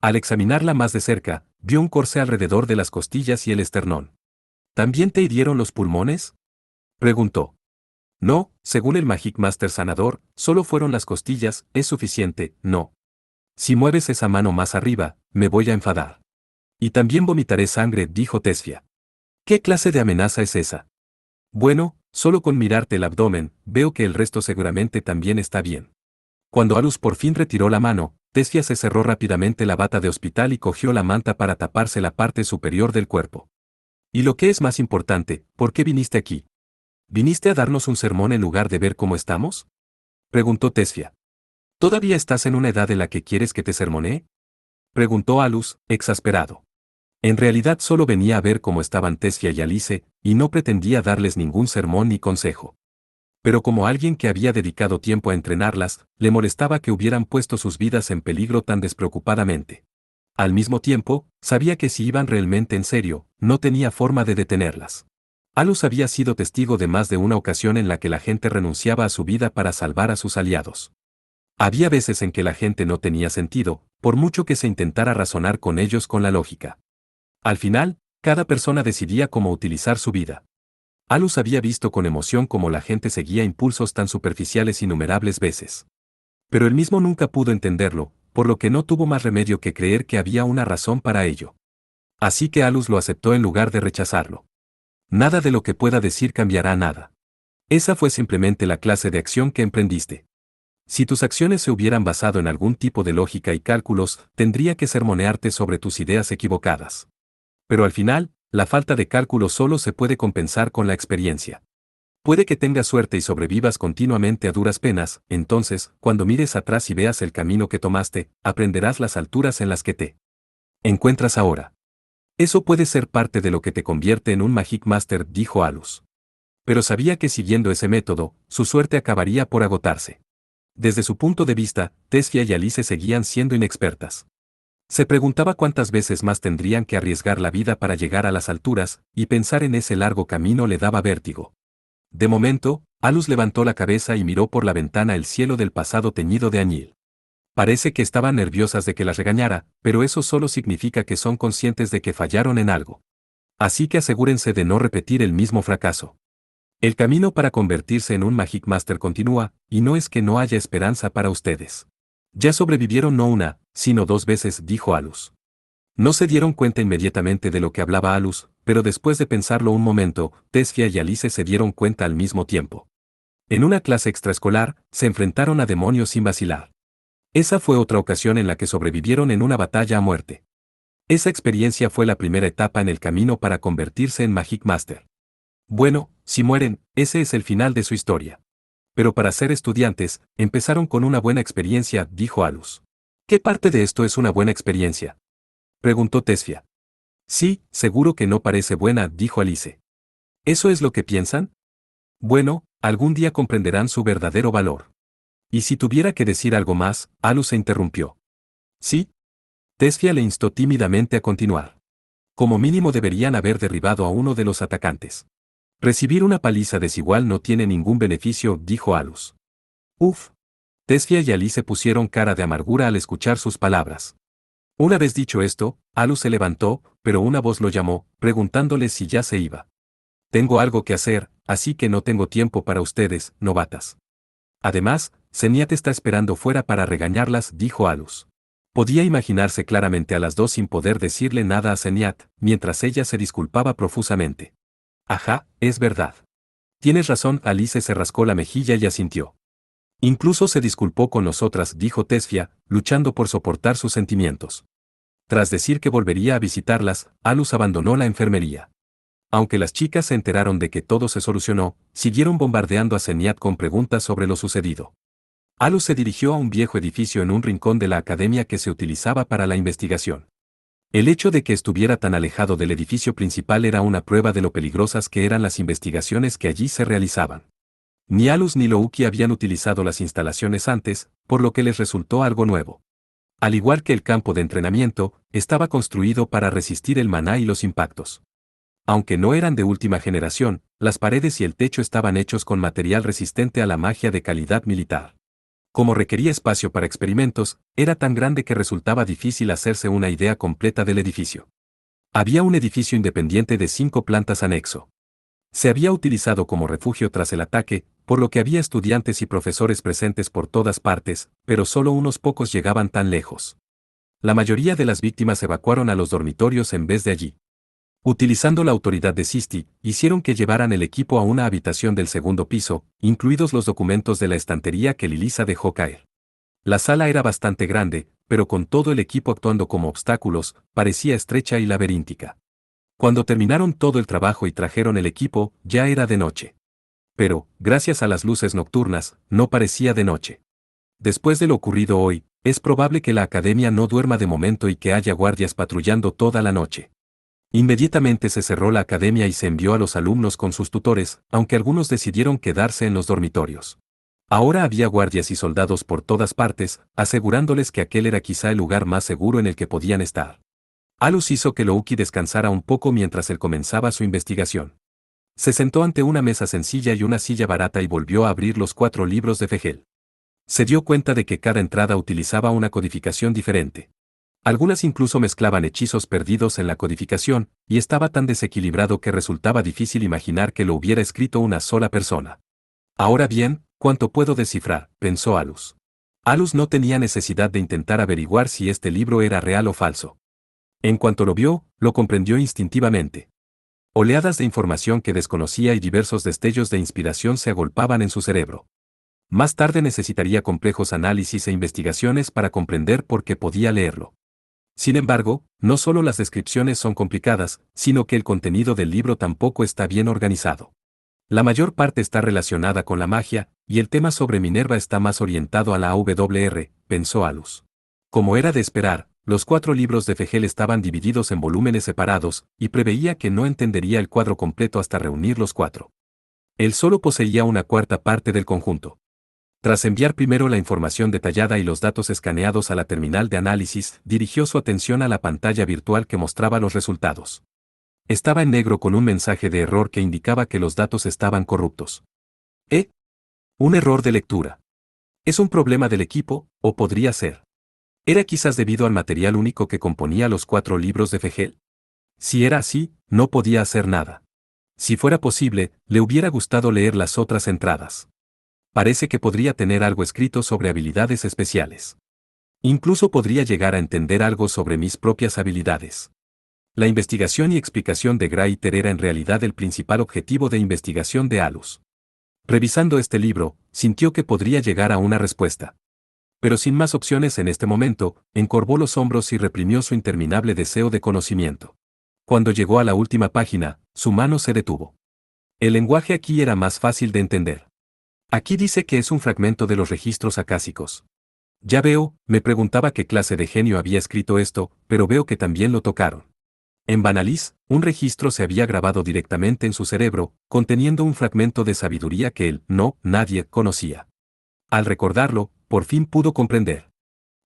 Al examinarla más de cerca, vio un corsé alrededor de las costillas y el esternón. ¿También te hirieron los pulmones?, preguntó. No, según el Magic Master sanador, solo fueron las costillas, es suficiente, no. Si mueves esa mano más arriba, me voy a enfadar. Y también vomitaré sangre, dijo Tesfia. ¿Qué clase de amenaza es esa? Bueno, solo con mirarte el abdomen, veo que el resto seguramente también está bien. Cuando Alus por fin retiró la mano, Tesfia se cerró rápidamente la bata de hospital y cogió la manta para taparse la parte superior del cuerpo. Y lo que es más importante, ¿por qué viniste aquí? ¿Viniste a darnos un sermón en lugar de ver cómo estamos?, preguntó Tesfia. ¿Todavía estás en una edad en la que quieres que te sermonee?, preguntó Alus, exasperado. En realidad solo venía a ver cómo estaban Tesfia y Alice, y no pretendía darles ningún sermón ni consejo. Pero como alguien que había dedicado tiempo a entrenarlas, le molestaba que hubieran puesto sus vidas en peligro tan despreocupadamente. Al mismo tiempo, sabía que si iban realmente en serio, no tenía forma de detenerlas. Alus había sido testigo de más de una ocasión en la que la gente renunciaba a su vida para salvar a sus aliados. Había veces en que la gente no tenía sentido, por mucho que se intentara razonar con ellos con la lógica. Al final, cada persona decidía cómo utilizar su vida. Alus había visto con emoción cómo la gente seguía impulsos tan superficiales innumerables veces. Pero él mismo nunca pudo entenderlo, por lo que no tuvo más remedio que creer que había una razón para ello. Así que Alus lo aceptó en lugar de rechazarlo. Nada de lo que pueda decir cambiará nada. Esa fue simplemente la clase de acción que emprendiste. Si tus acciones se hubieran basado en algún tipo de lógica y cálculos, tendría que sermonearte sobre tus ideas equivocadas. Pero al final, la falta de cálculo solo se puede compensar con la experiencia. Puede que tengas suerte y sobrevivas continuamente a duras penas, entonces, cuando mires atrás y veas el camino que tomaste, aprenderás las alturas en las que te encuentras ahora. Eso puede ser parte de lo que te convierte en un Magic Master, dijo Alus. Pero sabía que siguiendo ese método, su suerte acabaría por agotarse. Desde su punto de vista, Tesfia y Alice seguían siendo inexpertas. Se preguntaba cuántas veces más tendrían que arriesgar la vida para llegar a las alturas, y pensar en ese largo camino le daba vértigo. De momento, Alus levantó la cabeza y miró por la ventana el cielo del pasado teñido de añil. Parece que estaban nerviosas de que las regañara, pero eso solo significa que son conscientes de que fallaron en algo. Así que asegúrense de no repetir el mismo fracaso. El camino para convertirse en un Magic Master continúa, y no es que no haya esperanza para ustedes. Ya sobrevivieron no una, sino 2 veces, dijo Alus. No se dieron cuenta inmediatamente de lo que hablaba Alus, pero después de pensarlo un momento, Tesfia y Alice se dieron cuenta al mismo tiempo. En una clase extraescolar, se enfrentaron a demonios sin vacilar. Esa fue otra ocasión en la que sobrevivieron en una batalla a muerte. Esa experiencia fue la primera etapa en el camino para convertirse en Magic Master. Bueno, si mueren, ese es el final de su historia. Pero para ser estudiantes, empezaron con una buena experiencia, dijo Alus. ¿Qué parte de esto es una buena experiencia?, preguntó Tesfia. Sí, seguro que no parece buena, dijo Alice. ¿Eso es lo que piensan? Bueno, algún día comprenderán su verdadero valor. Y si tuviera que decir algo más, Alus se interrumpió. ¿Sí? Tesfia le instó tímidamente a continuar. Como mínimo deberían haber derribado a uno de los atacantes. Recibir una paliza desigual no tiene ningún beneficio, dijo Alus. Uf. Tesfia y Alice pusieron cara de amargura al escuchar sus palabras. Una vez dicho esto, Alus se levantó, pero una voz lo llamó, preguntándole si ya se iba. Tengo algo que hacer, así que no tengo tiempo para ustedes, novatas. Además, Seniat está esperando fuera para regañarlas, dijo Alus. Podía imaginarse claramente a las dos sin poder decirle nada a Seniat, mientras ella se disculpaba profusamente. Ajá, es verdad. Tienes razón, Alice se rascó la mejilla y asintió. Incluso se disculpó con nosotras, dijo Tesfia, luchando por soportar sus sentimientos. Tras decir que volvería a visitarlas, Alus abandonó la enfermería. Aunque las chicas se enteraron de que todo se solucionó, siguieron bombardeando a Seniat con preguntas sobre lo sucedido. Alus se dirigió a un viejo edificio en un rincón de la academia que se utilizaba para la investigación. El hecho de que estuviera tan alejado del edificio principal era una prueba de lo peligrosas que eran las investigaciones que allí se realizaban. Ni Alus ni Louki habían utilizado las instalaciones antes, por lo que les resultó algo nuevo. Al igual que el campo de entrenamiento, estaba construido para resistir el maná y los impactos. Aunque no eran de última generación, las paredes y el techo estaban hechos con material resistente a la magia de calidad militar. Como requería espacio para experimentos, era tan grande que resultaba difícil hacerse una idea completa del edificio. Había un edificio independiente de 5 plantas anexo. Se había utilizado como refugio tras el ataque, por lo que había estudiantes y profesores presentes por todas partes, pero solo unos pocos llegaban tan lejos. La mayoría de las víctimas evacuaron a los dormitorios en vez de allí. Utilizando la autoridad de Sisti, hicieron que llevaran el equipo a una habitación del segundo piso, incluidos los documentos de la estantería que Lilisa dejó caer. La sala era bastante grande, pero con todo el equipo actuando como obstáculos, parecía estrecha y laberíntica. Cuando terminaron todo el trabajo y trajeron el equipo, ya era de noche. Pero, gracias a las luces nocturnas, no parecía de noche. Después de lo ocurrido hoy, es probable que la academia no duerma de momento y que haya guardias patrullando toda la noche. Inmediatamente se cerró la academia y se envió a los alumnos con sus tutores, aunque algunos decidieron quedarse en los dormitorios. Ahora había guardias y soldados por todas partes, asegurándoles que aquel era quizá el lugar más seguro en el que podían estar. Alus hizo que Louki descansara un poco mientras él comenzaba su investigación. Se sentó ante una mesa sencilla y una silla barata y volvió a abrir los 4 libros de Fegel. Se dio cuenta de que cada entrada utilizaba una codificación diferente. Algunas incluso mezclaban hechizos perdidos en la codificación, y estaba tan desequilibrado que resultaba difícil imaginar que lo hubiera escrito una sola persona. Ahora bien, ¿cuánto puedo descifrar?, pensó Alus. Alus no tenía necesidad de intentar averiguar si este libro era real o falso. En cuanto lo vio, lo comprendió instintivamente. Oleadas de información que desconocía y diversos destellos de inspiración se agolpaban en su cerebro. Más tarde necesitaría complejos análisis e investigaciones para comprender por qué podía leerlo. Sin embargo, no solo las descripciones son complicadas, sino que el contenido del libro tampoco está bien organizado. La mayor parte está relacionada con la magia, y el tema sobre Minerva está más orientado a la AWR, pensó Alus. Como era de esperar, los 4 libros de Fegel estaban divididos en volúmenes separados, y preveía que no entendería el cuadro completo hasta reunir los 4. Él solo poseía una cuarta parte del conjunto. Tras enviar primero la información detallada y los datos escaneados a la terminal de análisis, dirigió su atención a la pantalla virtual que mostraba los resultados. Estaba en negro con un mensaje de error que indicaba que los datos estaban corruptos. Un error de lectura. ¿Es un problema del equipo, o podría ser? ¿Era quizás debido al material único que componía los 4 libros de Fegel? Si era así, no podía hacer nada. Si fuera posible, le hubiera gustado leer las otras entradas. Parece que podría tener algo escrito sobre habilidades especiales. Incluso podría llegar a entender algo sobre mis propias habilidades. La investigación y explicación de Greiter era en realidad el principal objetivo de investigación de Alus. Revisando este libro, sintió que podría llegar a una respuesta. Pero sin más opciones en este momento, encorvó los hombros y reprimió su interminable deseo de conocimiento. Cuando llegó a la última página, su mano se detuvo. El lenguaje aquí era más fácil de entender. Aquí dice que es un fragmento de los registros acásicos. Ya veo, me preguntaba qué clase de genio había escrito esto, pero veo que también lo tocaron. En Vanalis, un registro se había grabado directamente en su cerebro, conteniendo un fragmento de sabiduría que nadie conocía. Al recordarlo, por fin pudo comprender.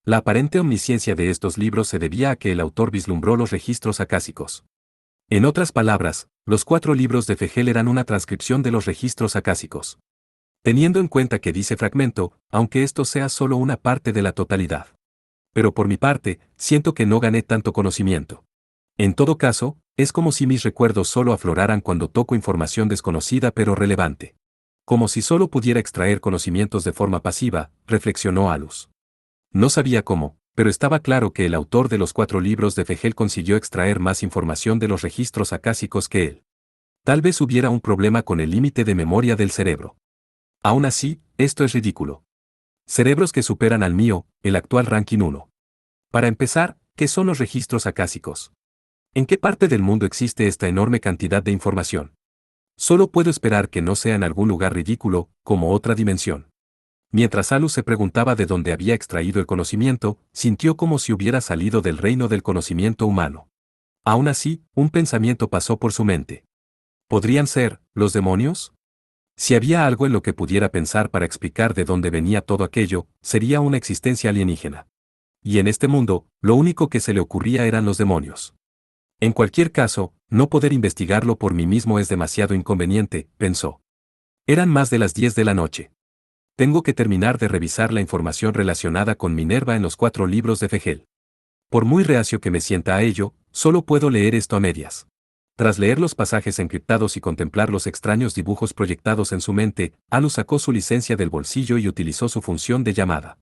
La aparente omnisciencia de estos libros se debía a que el autor vislumbró los registros acásicos. En otras palabras, los 4 libros de Fegel eran una transcripción de los registros acásicos. Teniendo en cuenta que dice fragmento, aunque esto sea solo una parte de la totalidad. Pero por mi parte, siento que no gané tanto conocimiento. En todo caso, es como si mis recuerdos solo afloraran cuando toco información desconocida pero relevante. Como si solo pudiera extraer conocimientos de forma pasiva, reflexionó Alus. No sabía cómo, pero estaba claro que el autor de los 4 libros de Fegel consiguió extraer más información de los registros acásicos que él. Tal vez hubiera un problema con el límite de memoria del cerebro. Aún así, esto es ridículo. Cerebros que superan al mío, el actual ranking 1. Para empezar, ¿qué son los registros acásicos? ¿En qué parte del mundo existe esta enorme cantidad de información? Solo puedo esperar que no sea en algún lugar ridículo, como otra dimensión. Mientras Alus se preguntaba de dónde había extraído el conocimiento, sintió como si hubiera salido del reino del conocimiento humano. Aún así, un pensamiento pasó por su mente. ¿Podrían ser los demonios? Si había algo en lo que pudiera pensar para explicar de dónde venía todo aquello, sería una existencia alienígena. Y en este mundo, lo único que se le ocurría eran los demonios. En cualquier caso, No poder investigarlo por mí mismo es demasiado inconveniente, pensó. Eran más de las 10 de la noche. Tengo que terminar de revisar la información relacionada con Minerva en los 4 libros de Fegel. Por muy reacio que me sienta a ello, solo puedo leer esto a medias. Tras leer los pasajes encriptados y contemplar los extraños dibujos proyectados en su mente, Alus sacó su licencia del bolsillo y utilizó su función de llamada.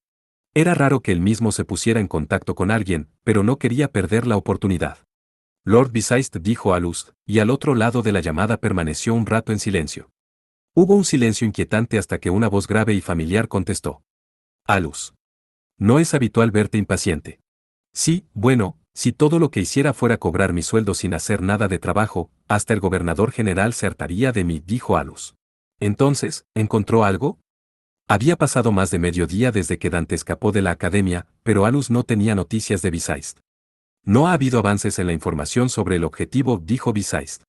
Era raro que él mismo se pusiera en contacto con alguien, pero no quería perder la oportunidad. Lord Besaist, dijo Alus, y al otro lado de la llamada permaneció un rato en silencio. Hubo un silencio inquietante hasta que una voz grave y familiar contestó. Alus. No es habitual verte impaciente. Sí, bueno, si todo lo que hiciera fuera cobrar mi sueldo sin hacer nada de trabajo, hasta el gobernador general se hartaría de mí, dijo Alus. Entonces, ¿encontró algo? Había pasado más de mediodía desde que Dante escapó de la academia, pero Alus no tenía noticias de Besaist. No ha habido avances en la información sobre el objetivo, dijo Besaist.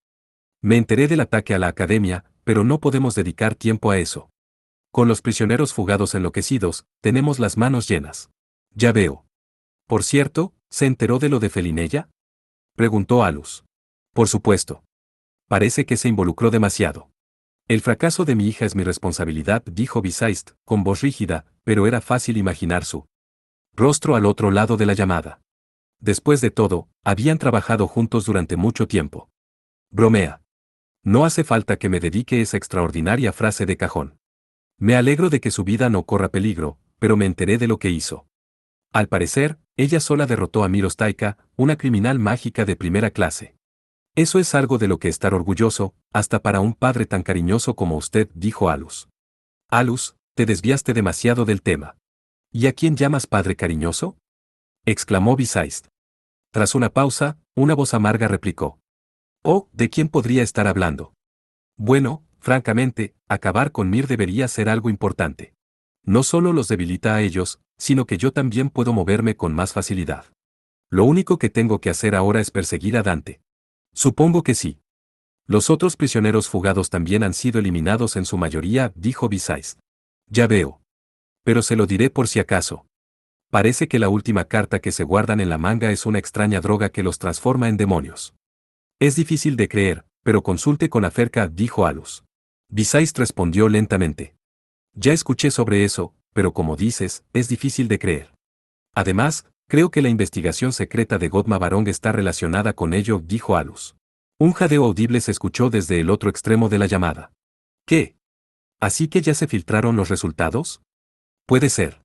Me enteré del ataque a la academia, pero no podemos dedicar tiempo a eso. Con los prisioneros fugados enloquecidos, tenemos las manos llenas. Ya veo. Por cierto, ¿se enteró de lo de Felinella? Preguntó Alus. Por supuesto. Parece que se involucró demasiado. El fracaso de mi hija es mi responsabilidad, dijo Besaist, con voz rígida, pero era fácil imaginar su rostro al otro lado de la llamada. Después de todo, habían trabajado juntos durante mucho tiempo. Bromea. No hace falta que me dedique esa extraordinaria frase de cajón. Me alegro de que su vida no corra peligro, pero me enteré de lo que hizo. Al parecer, ella sola derrotó a Mirostaika, una criminal mágica de primera clase. Eso es algo de lo que estar orgulloso, hasta para un padre tan cariñoso como usted, dijo Alus. Alus, te desviaste demasiado del tema. ¿Y a quién llamas padre cariñoso? Exclamó Besaist. Tras una pausa, una voz amarga replicó. Oh, ¿de quién podría estar hablando? Bueno, francamente, acabar con Mir debería ser algo importante. No solo los debilita a ellos, sino que yo también puedo moverme con más facilidad. Lo único que tengo que hacer ahora es perseguir a Dante. Supongo que sí. Los otros prisioneros fugados también han sido eliminados en su mayoría, dijo Besaist. Ya veo. Pero se lo diré por si acaso. Parece que la última carta que se guardan en la manga es una extraña droga que los transforma en demonios. Es difícil de creer, pero consulte con Aferka, dijo Alus. Besaist respondió lentamente. Ya escuché sobre eso, pero como dices, es difícil de creer. Además, creo que la investigación secreta de Godma Barong está relacionada con ello, dijo Alus. Un jadeo audible se escuchó desde el otro extremo de la llamada. ¿Qué? ¿Así que ya se filtraron los resultados? Puede ser.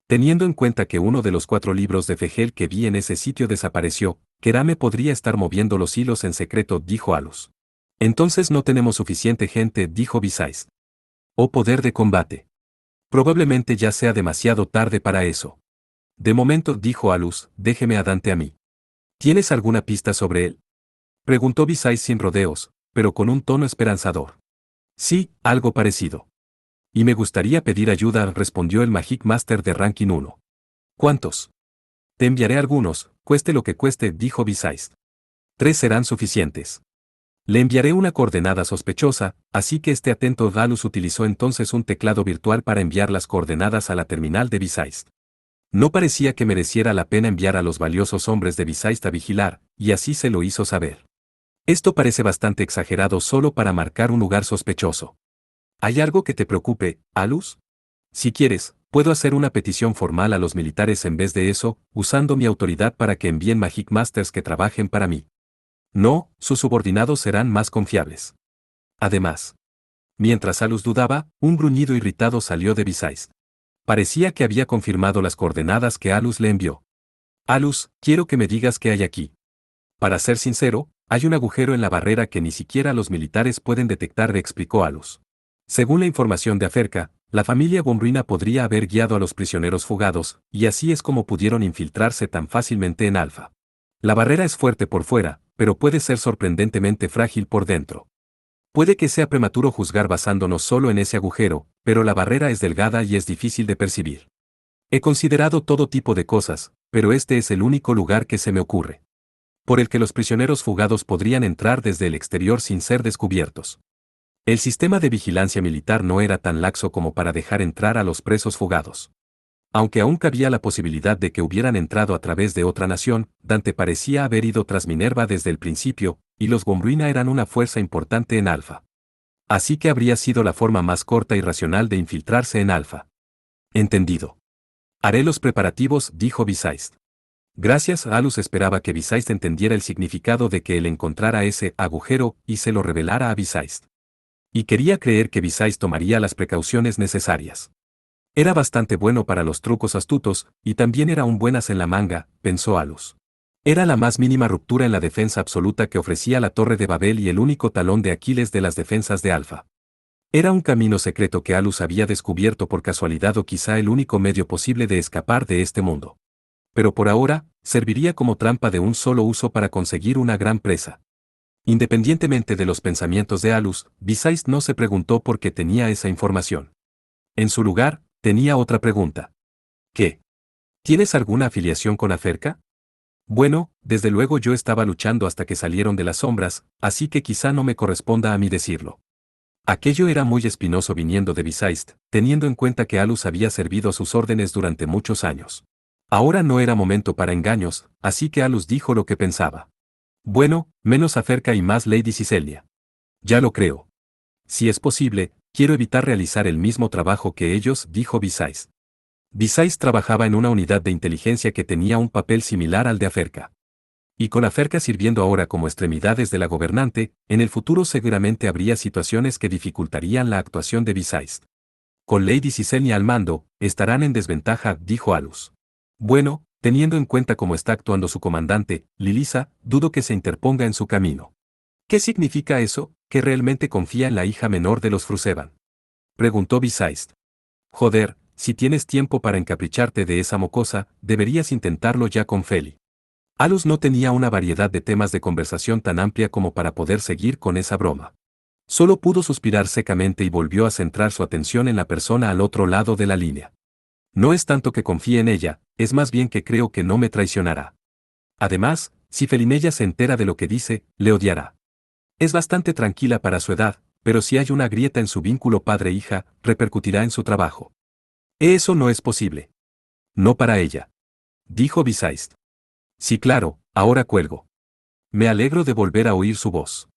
Teniendo en cuenta que uno de los 4 libros de Fegel que vi en ese sitio desapareció, Kerame podría estar moviendo los hilos en secreto, dijo Alus. Entonces no tenemos suficiente gente, dijo Besaist. O poder de combate. Probablemente ya sea demasiado tarde para eso. De momento, dijo Alus, déjeme a Dante a mí. ¿Tienes alguna pista sobre él? Preguntó Besaist sin rodeos, pero con un tono esperanzador. Sí, algo parecido. Y me gustaría pedir ayuda, respondió el Magic Master de Ranking 1. ¿Cuántos? Te enviaré algunos, cueste lo que cueste, dijo Besaist. 3 serán suficientes. Le enviaré una coordenada sospechosa, así que esté atento. Alus utilizó entonces un teclado virtual para enviar las coordenadas a la terminal de Besaist. No parecía que mereciera la pena enviar a los valiosos hombres de Besaist a vigilar, y así se lo hizo saber. Esto parece bastante exagerado solo para marcar un lugar sospechoso. ¿Hay algo que te preocupe, Alus? Si quieres, puedo hacer una petición formal a los militares en vez de eso, usando mi autoridad para que envíen Magic Masters que trabajen para mí. No, sus subordinados serán más confiables. Además, mientras Alus dudaba, un gruñido irritado salió de Besaist. Parecía que había confirmado las coordenadas que Alus le envió. Alus, quiero que me digas qué hay aquí. Para ser sincero, hay un agujero en la barrera que ni siquiera los militares pueden detectar, explicó Alus. Según la información de Aferka, la familia Gombrina podría haber guiado a los prisioneros fugados, y así es como pudieron infiltrarse tan fácilmente en Alfa. La barrera es fuerte por fuera, pero puede ser sorprendentemente frágil por dentro. Puede que sea prematuro juzgar basándonos solo en ese agujero, pero la barrera es delgada y es difícil de percibir. He considerado todo tipo de cosas, pero este es el único lugar que se me ocurre. Por el que los prisioneros fugados podrían entrar desde el exterior sin ser descubiertos. El sistema de vigilancia militar no era tan laxo como para dejar entrar a los presos fugados. Aunque aún cabía la posibilidad de que hubieran entrado a través de otra nación, Dante parecía haber ido tras Minerva desde el principio, y los Gomruina eran una fuerza importante en Alpha. Así que habría sido la forma más corta y racional de infiltrarse en Alpha. Entendido. Haré los preparativos, dijo Besaist. Gracias a Alus esperaba que Besaist entendiera el significado de que él encontrara ese agujero y se lo revelara a Besaist. Y quería creer que Besaist tomaría las precauciones necesarias. Era bastante bueno para los trucos astutos, y también era un buen as en la manga, pensó Alus. Era la más mínima ruptura en la defensa absoluta que ofrecía la Torre de Babel y el único talón de Aquiles de las defensas de Alpha. Era un camino secreto que Alus había descubierto por casualidad o quizá el único medio posible de escapar de este mundo. Pero por ahora, serviría como trampa de un solo uso para conseguir una gran presa. Independientemente de los pensamientos de Alus, Besaist no se preguntó por qué tenía esa información. En su lugar, tenía otra pregunta. ¿Qué? ¿Tienes alguna afiliación con Aferka? Bueno, desde luego yo estaba luchando hasta que salieron de las sombras, así que quizá no me corresponda a mí decirlo. Aquello era muy espinoso viniendo de Besaist, teniendo en cuenta que Alus había servido a sus órdenes durante muchos años. Ahora no era momento para engaños, así que Alus dijo lo que pensaba. Bueno, menos Aferka y más Lady Ciselia. Ya lo creo. Si es posible, quiero evitar realizar el mismo trabajo que ellos, dijo Besaist. Besaist trabajaba en una unidad de inteligencia que tenía un papel similar al de Aferka. Y con Aferka sirviendo ahora como extremidades de la gobernante, en el futuro seguramente habría situaciones que dificultarían la actuación de Besaist. Con Lady Ciselia al mando, estarán en desventaja, dijo Alus. Bueno, teniendo en cuenta cómo está actuando su comandante, Lilisa, dudo que se interponga en su camino. ¿Qué significa eso, que realmente confía en la hija menor de los Frusevan? Preguntó Besaist. Joder, si tienes tiempo para encapricharte de esa mocosa, deberías intentarlo ya con Feli. Alus no tenía una variedad de temas de conversación tan amplia como para poder seguir con esa broma. Solo pudo suspirar secamente y volvió a centrar su atención en la persona al otro lado de la línea. No es tanto que confíe en ella, es más bien que creo que no me traicionará. Además, si Felinella se entera de lo que dice, le odiará. Es bastante tranquila para su edad, pero si hay una grieta en su vínculo padre-hija, repercutirá en su trabajo. Eso no es posible. No para ella. Dijo Besaist. Sí, claro, ahora cuelgo. Me alegro de volver a oír su voz.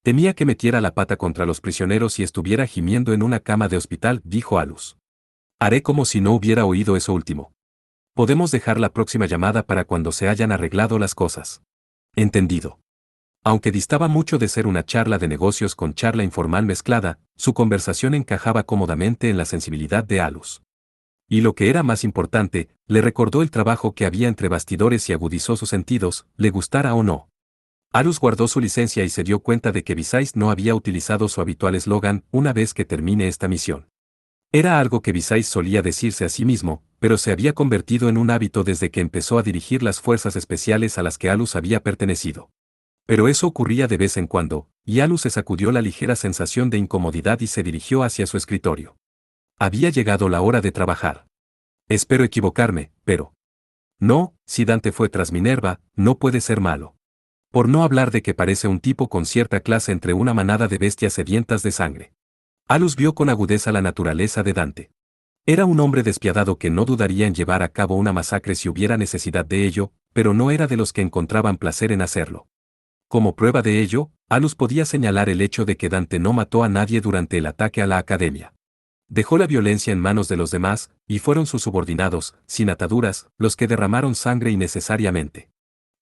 Temía que metiera la pata contra los prisioneros y estuviera gimiendo en una cama de hospital, dijo Alus. Haré como si no hubiera oído eso último. Podemos dejar la próxima llamada para cuando se hayan arreglado las cosas. Entendido. Aunque distaba mucho de ser una charla de negocios con charla informal mezclada, su conversación encajaba cómodamente en la sensibilidad de Alus. Y lo que era más importante, le recordó el trabajo que había entre bastidores y agudizó sus sentidos, le gustara o no. Alus guardó su licencia y se dio cuenta de que Besaist no había utilizado su habitual eslogan una vez que termine esta misión. Era algo que Besaist solía decirse a sí mismo, pero se había convertido en un hábito desde que empezó a dirigir las fuerzas especiales a las que Alus había pertenecido. Pero eso ocurría de vez en cuando, y Alus se sacudió la ligera sensación de incomodidad y se dirigió hacia su escritorio. Había llegado la hora de trabajar. Espero equivocarme, pero... No, si Dante fue tras Minerva, no puede ser malo. Por no hablar de que parece un tipo con cierta clase entre una manada de bestias sedientas de sangre. Alus vio con agudeza la naturaleza de Dante. Era un hombre despiadado que no dudaría en llevar a cabo una masacre si hubiera necesidad de ello, pero no era de los que encontraban placer en hacerlo. Como prueba de ello, Alus podía señalar el hecho de que Dante no mató a nadie durante el ataque a la academia. Dejó la violencia en manos de los demás, y fueron sus subordinados, sin ataduras, los que derramaron sangre innecesariamente.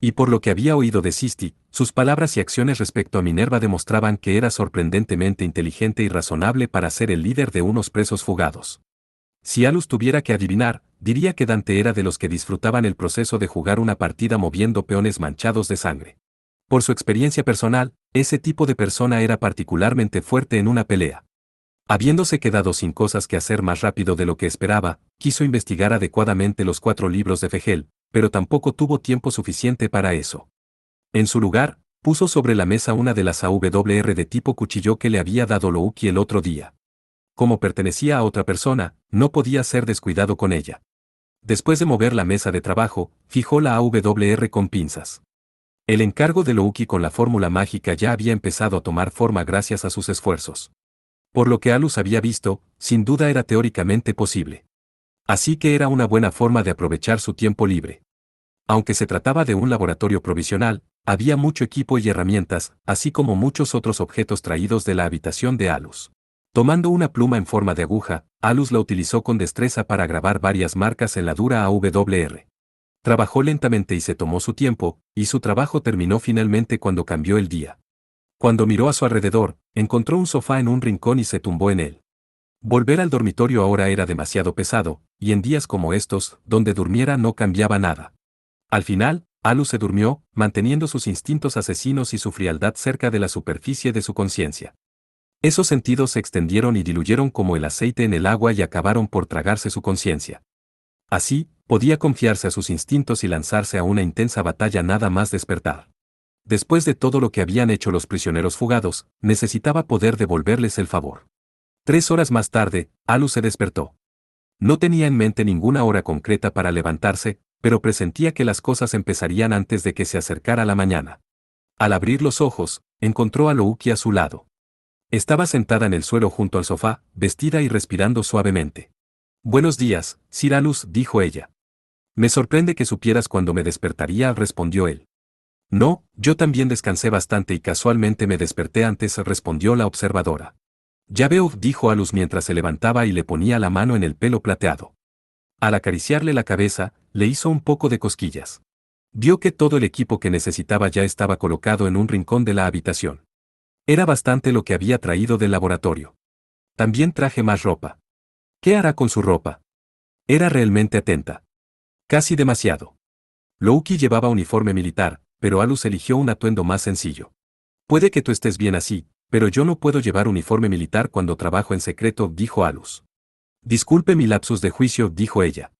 Y por lo que había oído de Sisti, sus palabras y acciones respecto a Minerva demostraban que era sorprendentemente inteligente y razonable para ser el líder de unos presos fugados. Si Alus tuviera que adivinar, diría que Dante era de los que disfrutaban el proceso de jugar una partida moviendo peones manchados de sangre. Por su experiencia personal, ese tipo de persona era particularmente fuerte en una pelea. Habiéndose quedado sin cosas que hacer más rápido de lo que esperaba, quiso investigar adecuadamente los 4 libros de Fegel, pero tampoco tuvo tiempo suficiente para eso. En su lugar, puso sobre la mesa una de las AWR de tipo cuchillo que le había dado Louki el otro día. Como pertenecía a otra persona, no podía ser descuidado con ella. Después de mover la mesa de trabajo, fijó la AWR con pinzas. El encargo de Louki con la fórmula mágica ya había empezado a tomar forma gracias a sus esfuerzos. Por lo que Alus había visto, sin duda era teóricamente posible. Así que era una buena forma de aprovechar su tiempo libre. Aunque se trataba de un laboratorio provisional, Había mucho equipo y herramientas, así como muchos otros objetos traídos de la habitación de Alus. Tomando una pluma en forma de aguja, Alus la utilizó con destreza para grabar varias marcas en la dura AWR. Trabajó lentamente y se tomó su tiempo, y su trabajo terminó finalmente cuando cambió el día. Cuando miró a su alrededor, encontró un sofá en un rincón y se tumbó en él. Volver al dormitorio ahora era demasiado pesado, y en días como estos, donde durmiera no cambiaba nada. Al final, Alus se durmió, manteniendo sus instintos asesinos y su frialdad cerca de la superficie de su conciencia. Esos sentidos se extendieron y diluyeron como el aceite en el agua y acabaron por tragarse su conciencia. Así, podía confiarse a sus instintos y lanzarse a una intensa batalla nada más despertar. Después de todo lo que habían hecho los prisioneros fugados, necesitaba poder devolverles el favor. 3 horas más tarde, Alus se despertó. No tenía en mente ninguna hora concreta para levantarse, pero presentía que las cosas empezarían antes de que se acercara la mañana. Al abrir los ojos, encontró a Louki a su lado. Estaba sentada en el suelo junto al sofá, vestida y respirando suavemente. «Buenos días, Sir Alus», dijo ella. «Me sorprende que supieras cuándo me despertaría», respondió él. «No, yo también descansé bastante y casualmente me desperté antes», respondió la observadora. «Ya veo», dijo Alus mientras se levantaba y le ponía la mano en el pelo plateado. Al acariciarle la cabeza, le hizo un poco de cosquillas. Vio que todo el equipo que necesitaba ya estaba colocado en un rincón de la habitación. Era bastante lo que había traído del laboratorio. También traje más ropa. ¿Qué hará con su ropa? Era realmente atenta. Casi demasiado. Louki llevaba uniforme militar, pero Alus eligió un atuendo más sencillo. «Puede que tú estés bien así, pero yo no puedo llevar uniforme militar cuando trabajo en secreto», dijo Alus. «Disculpe mi lapsus de juicio», dijo ella.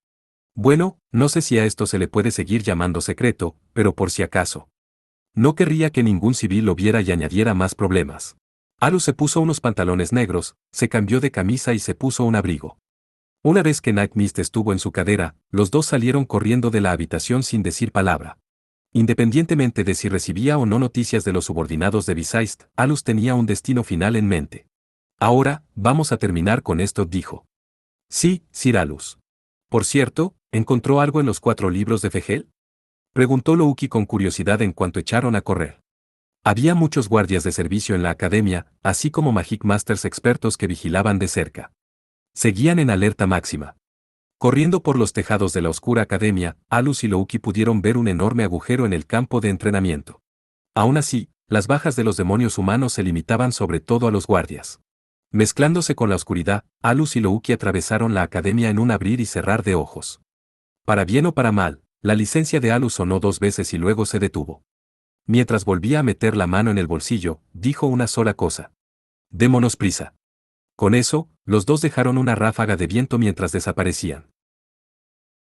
«Bueno, no sé si a esto se le puede seguir llamando secreto, pero por si acaso. No querría que ningún civil lo viera y añadiera más problemas». Alus se puso unos pantalones negros, se cambió de camisa y se puso un abrigo. Una vez que Night Mist estuvo en su cadera, los dos salieron corriendo de la habitación sin decir palabra. Independientemente de si recibía o no noticias de los subordinados de Besaist, Alus tenía un destino final en mente. «Ahora, vamos a terminar con esto», dijo. «Sí, Sir Alus. Por cierto, ¿encontró algo en los 4 libros de Fegel?», preguntó Louki con curiosidad en cuanto echaron a correr. Había muchos guardias de servicio en la academia, así como Magic Masters expertos que vigilaban de cerca. Seguían en alerta máxima. Corriendo por los tejados de la oscura academia, Alus y Louki pudieron ver un enorme agujero en el campo de entrenamiento. Aún así, las bajas de los demonios humanos se limitaban sobre todo a los guardias. Mezclándose con la oscuridad, Alus y Louki atravesaron la academia en un abrir y cerrar de ojos. Para bien o para mal, la licencia de Alus sonó 2 veces y luego se detuvo. Mientras volvía a meter la mano en el bolsillo, dijo una sola cosa: «Démonos prisa». Con eso, los dos dejaron una ráfaga de viento mientras desaparecían.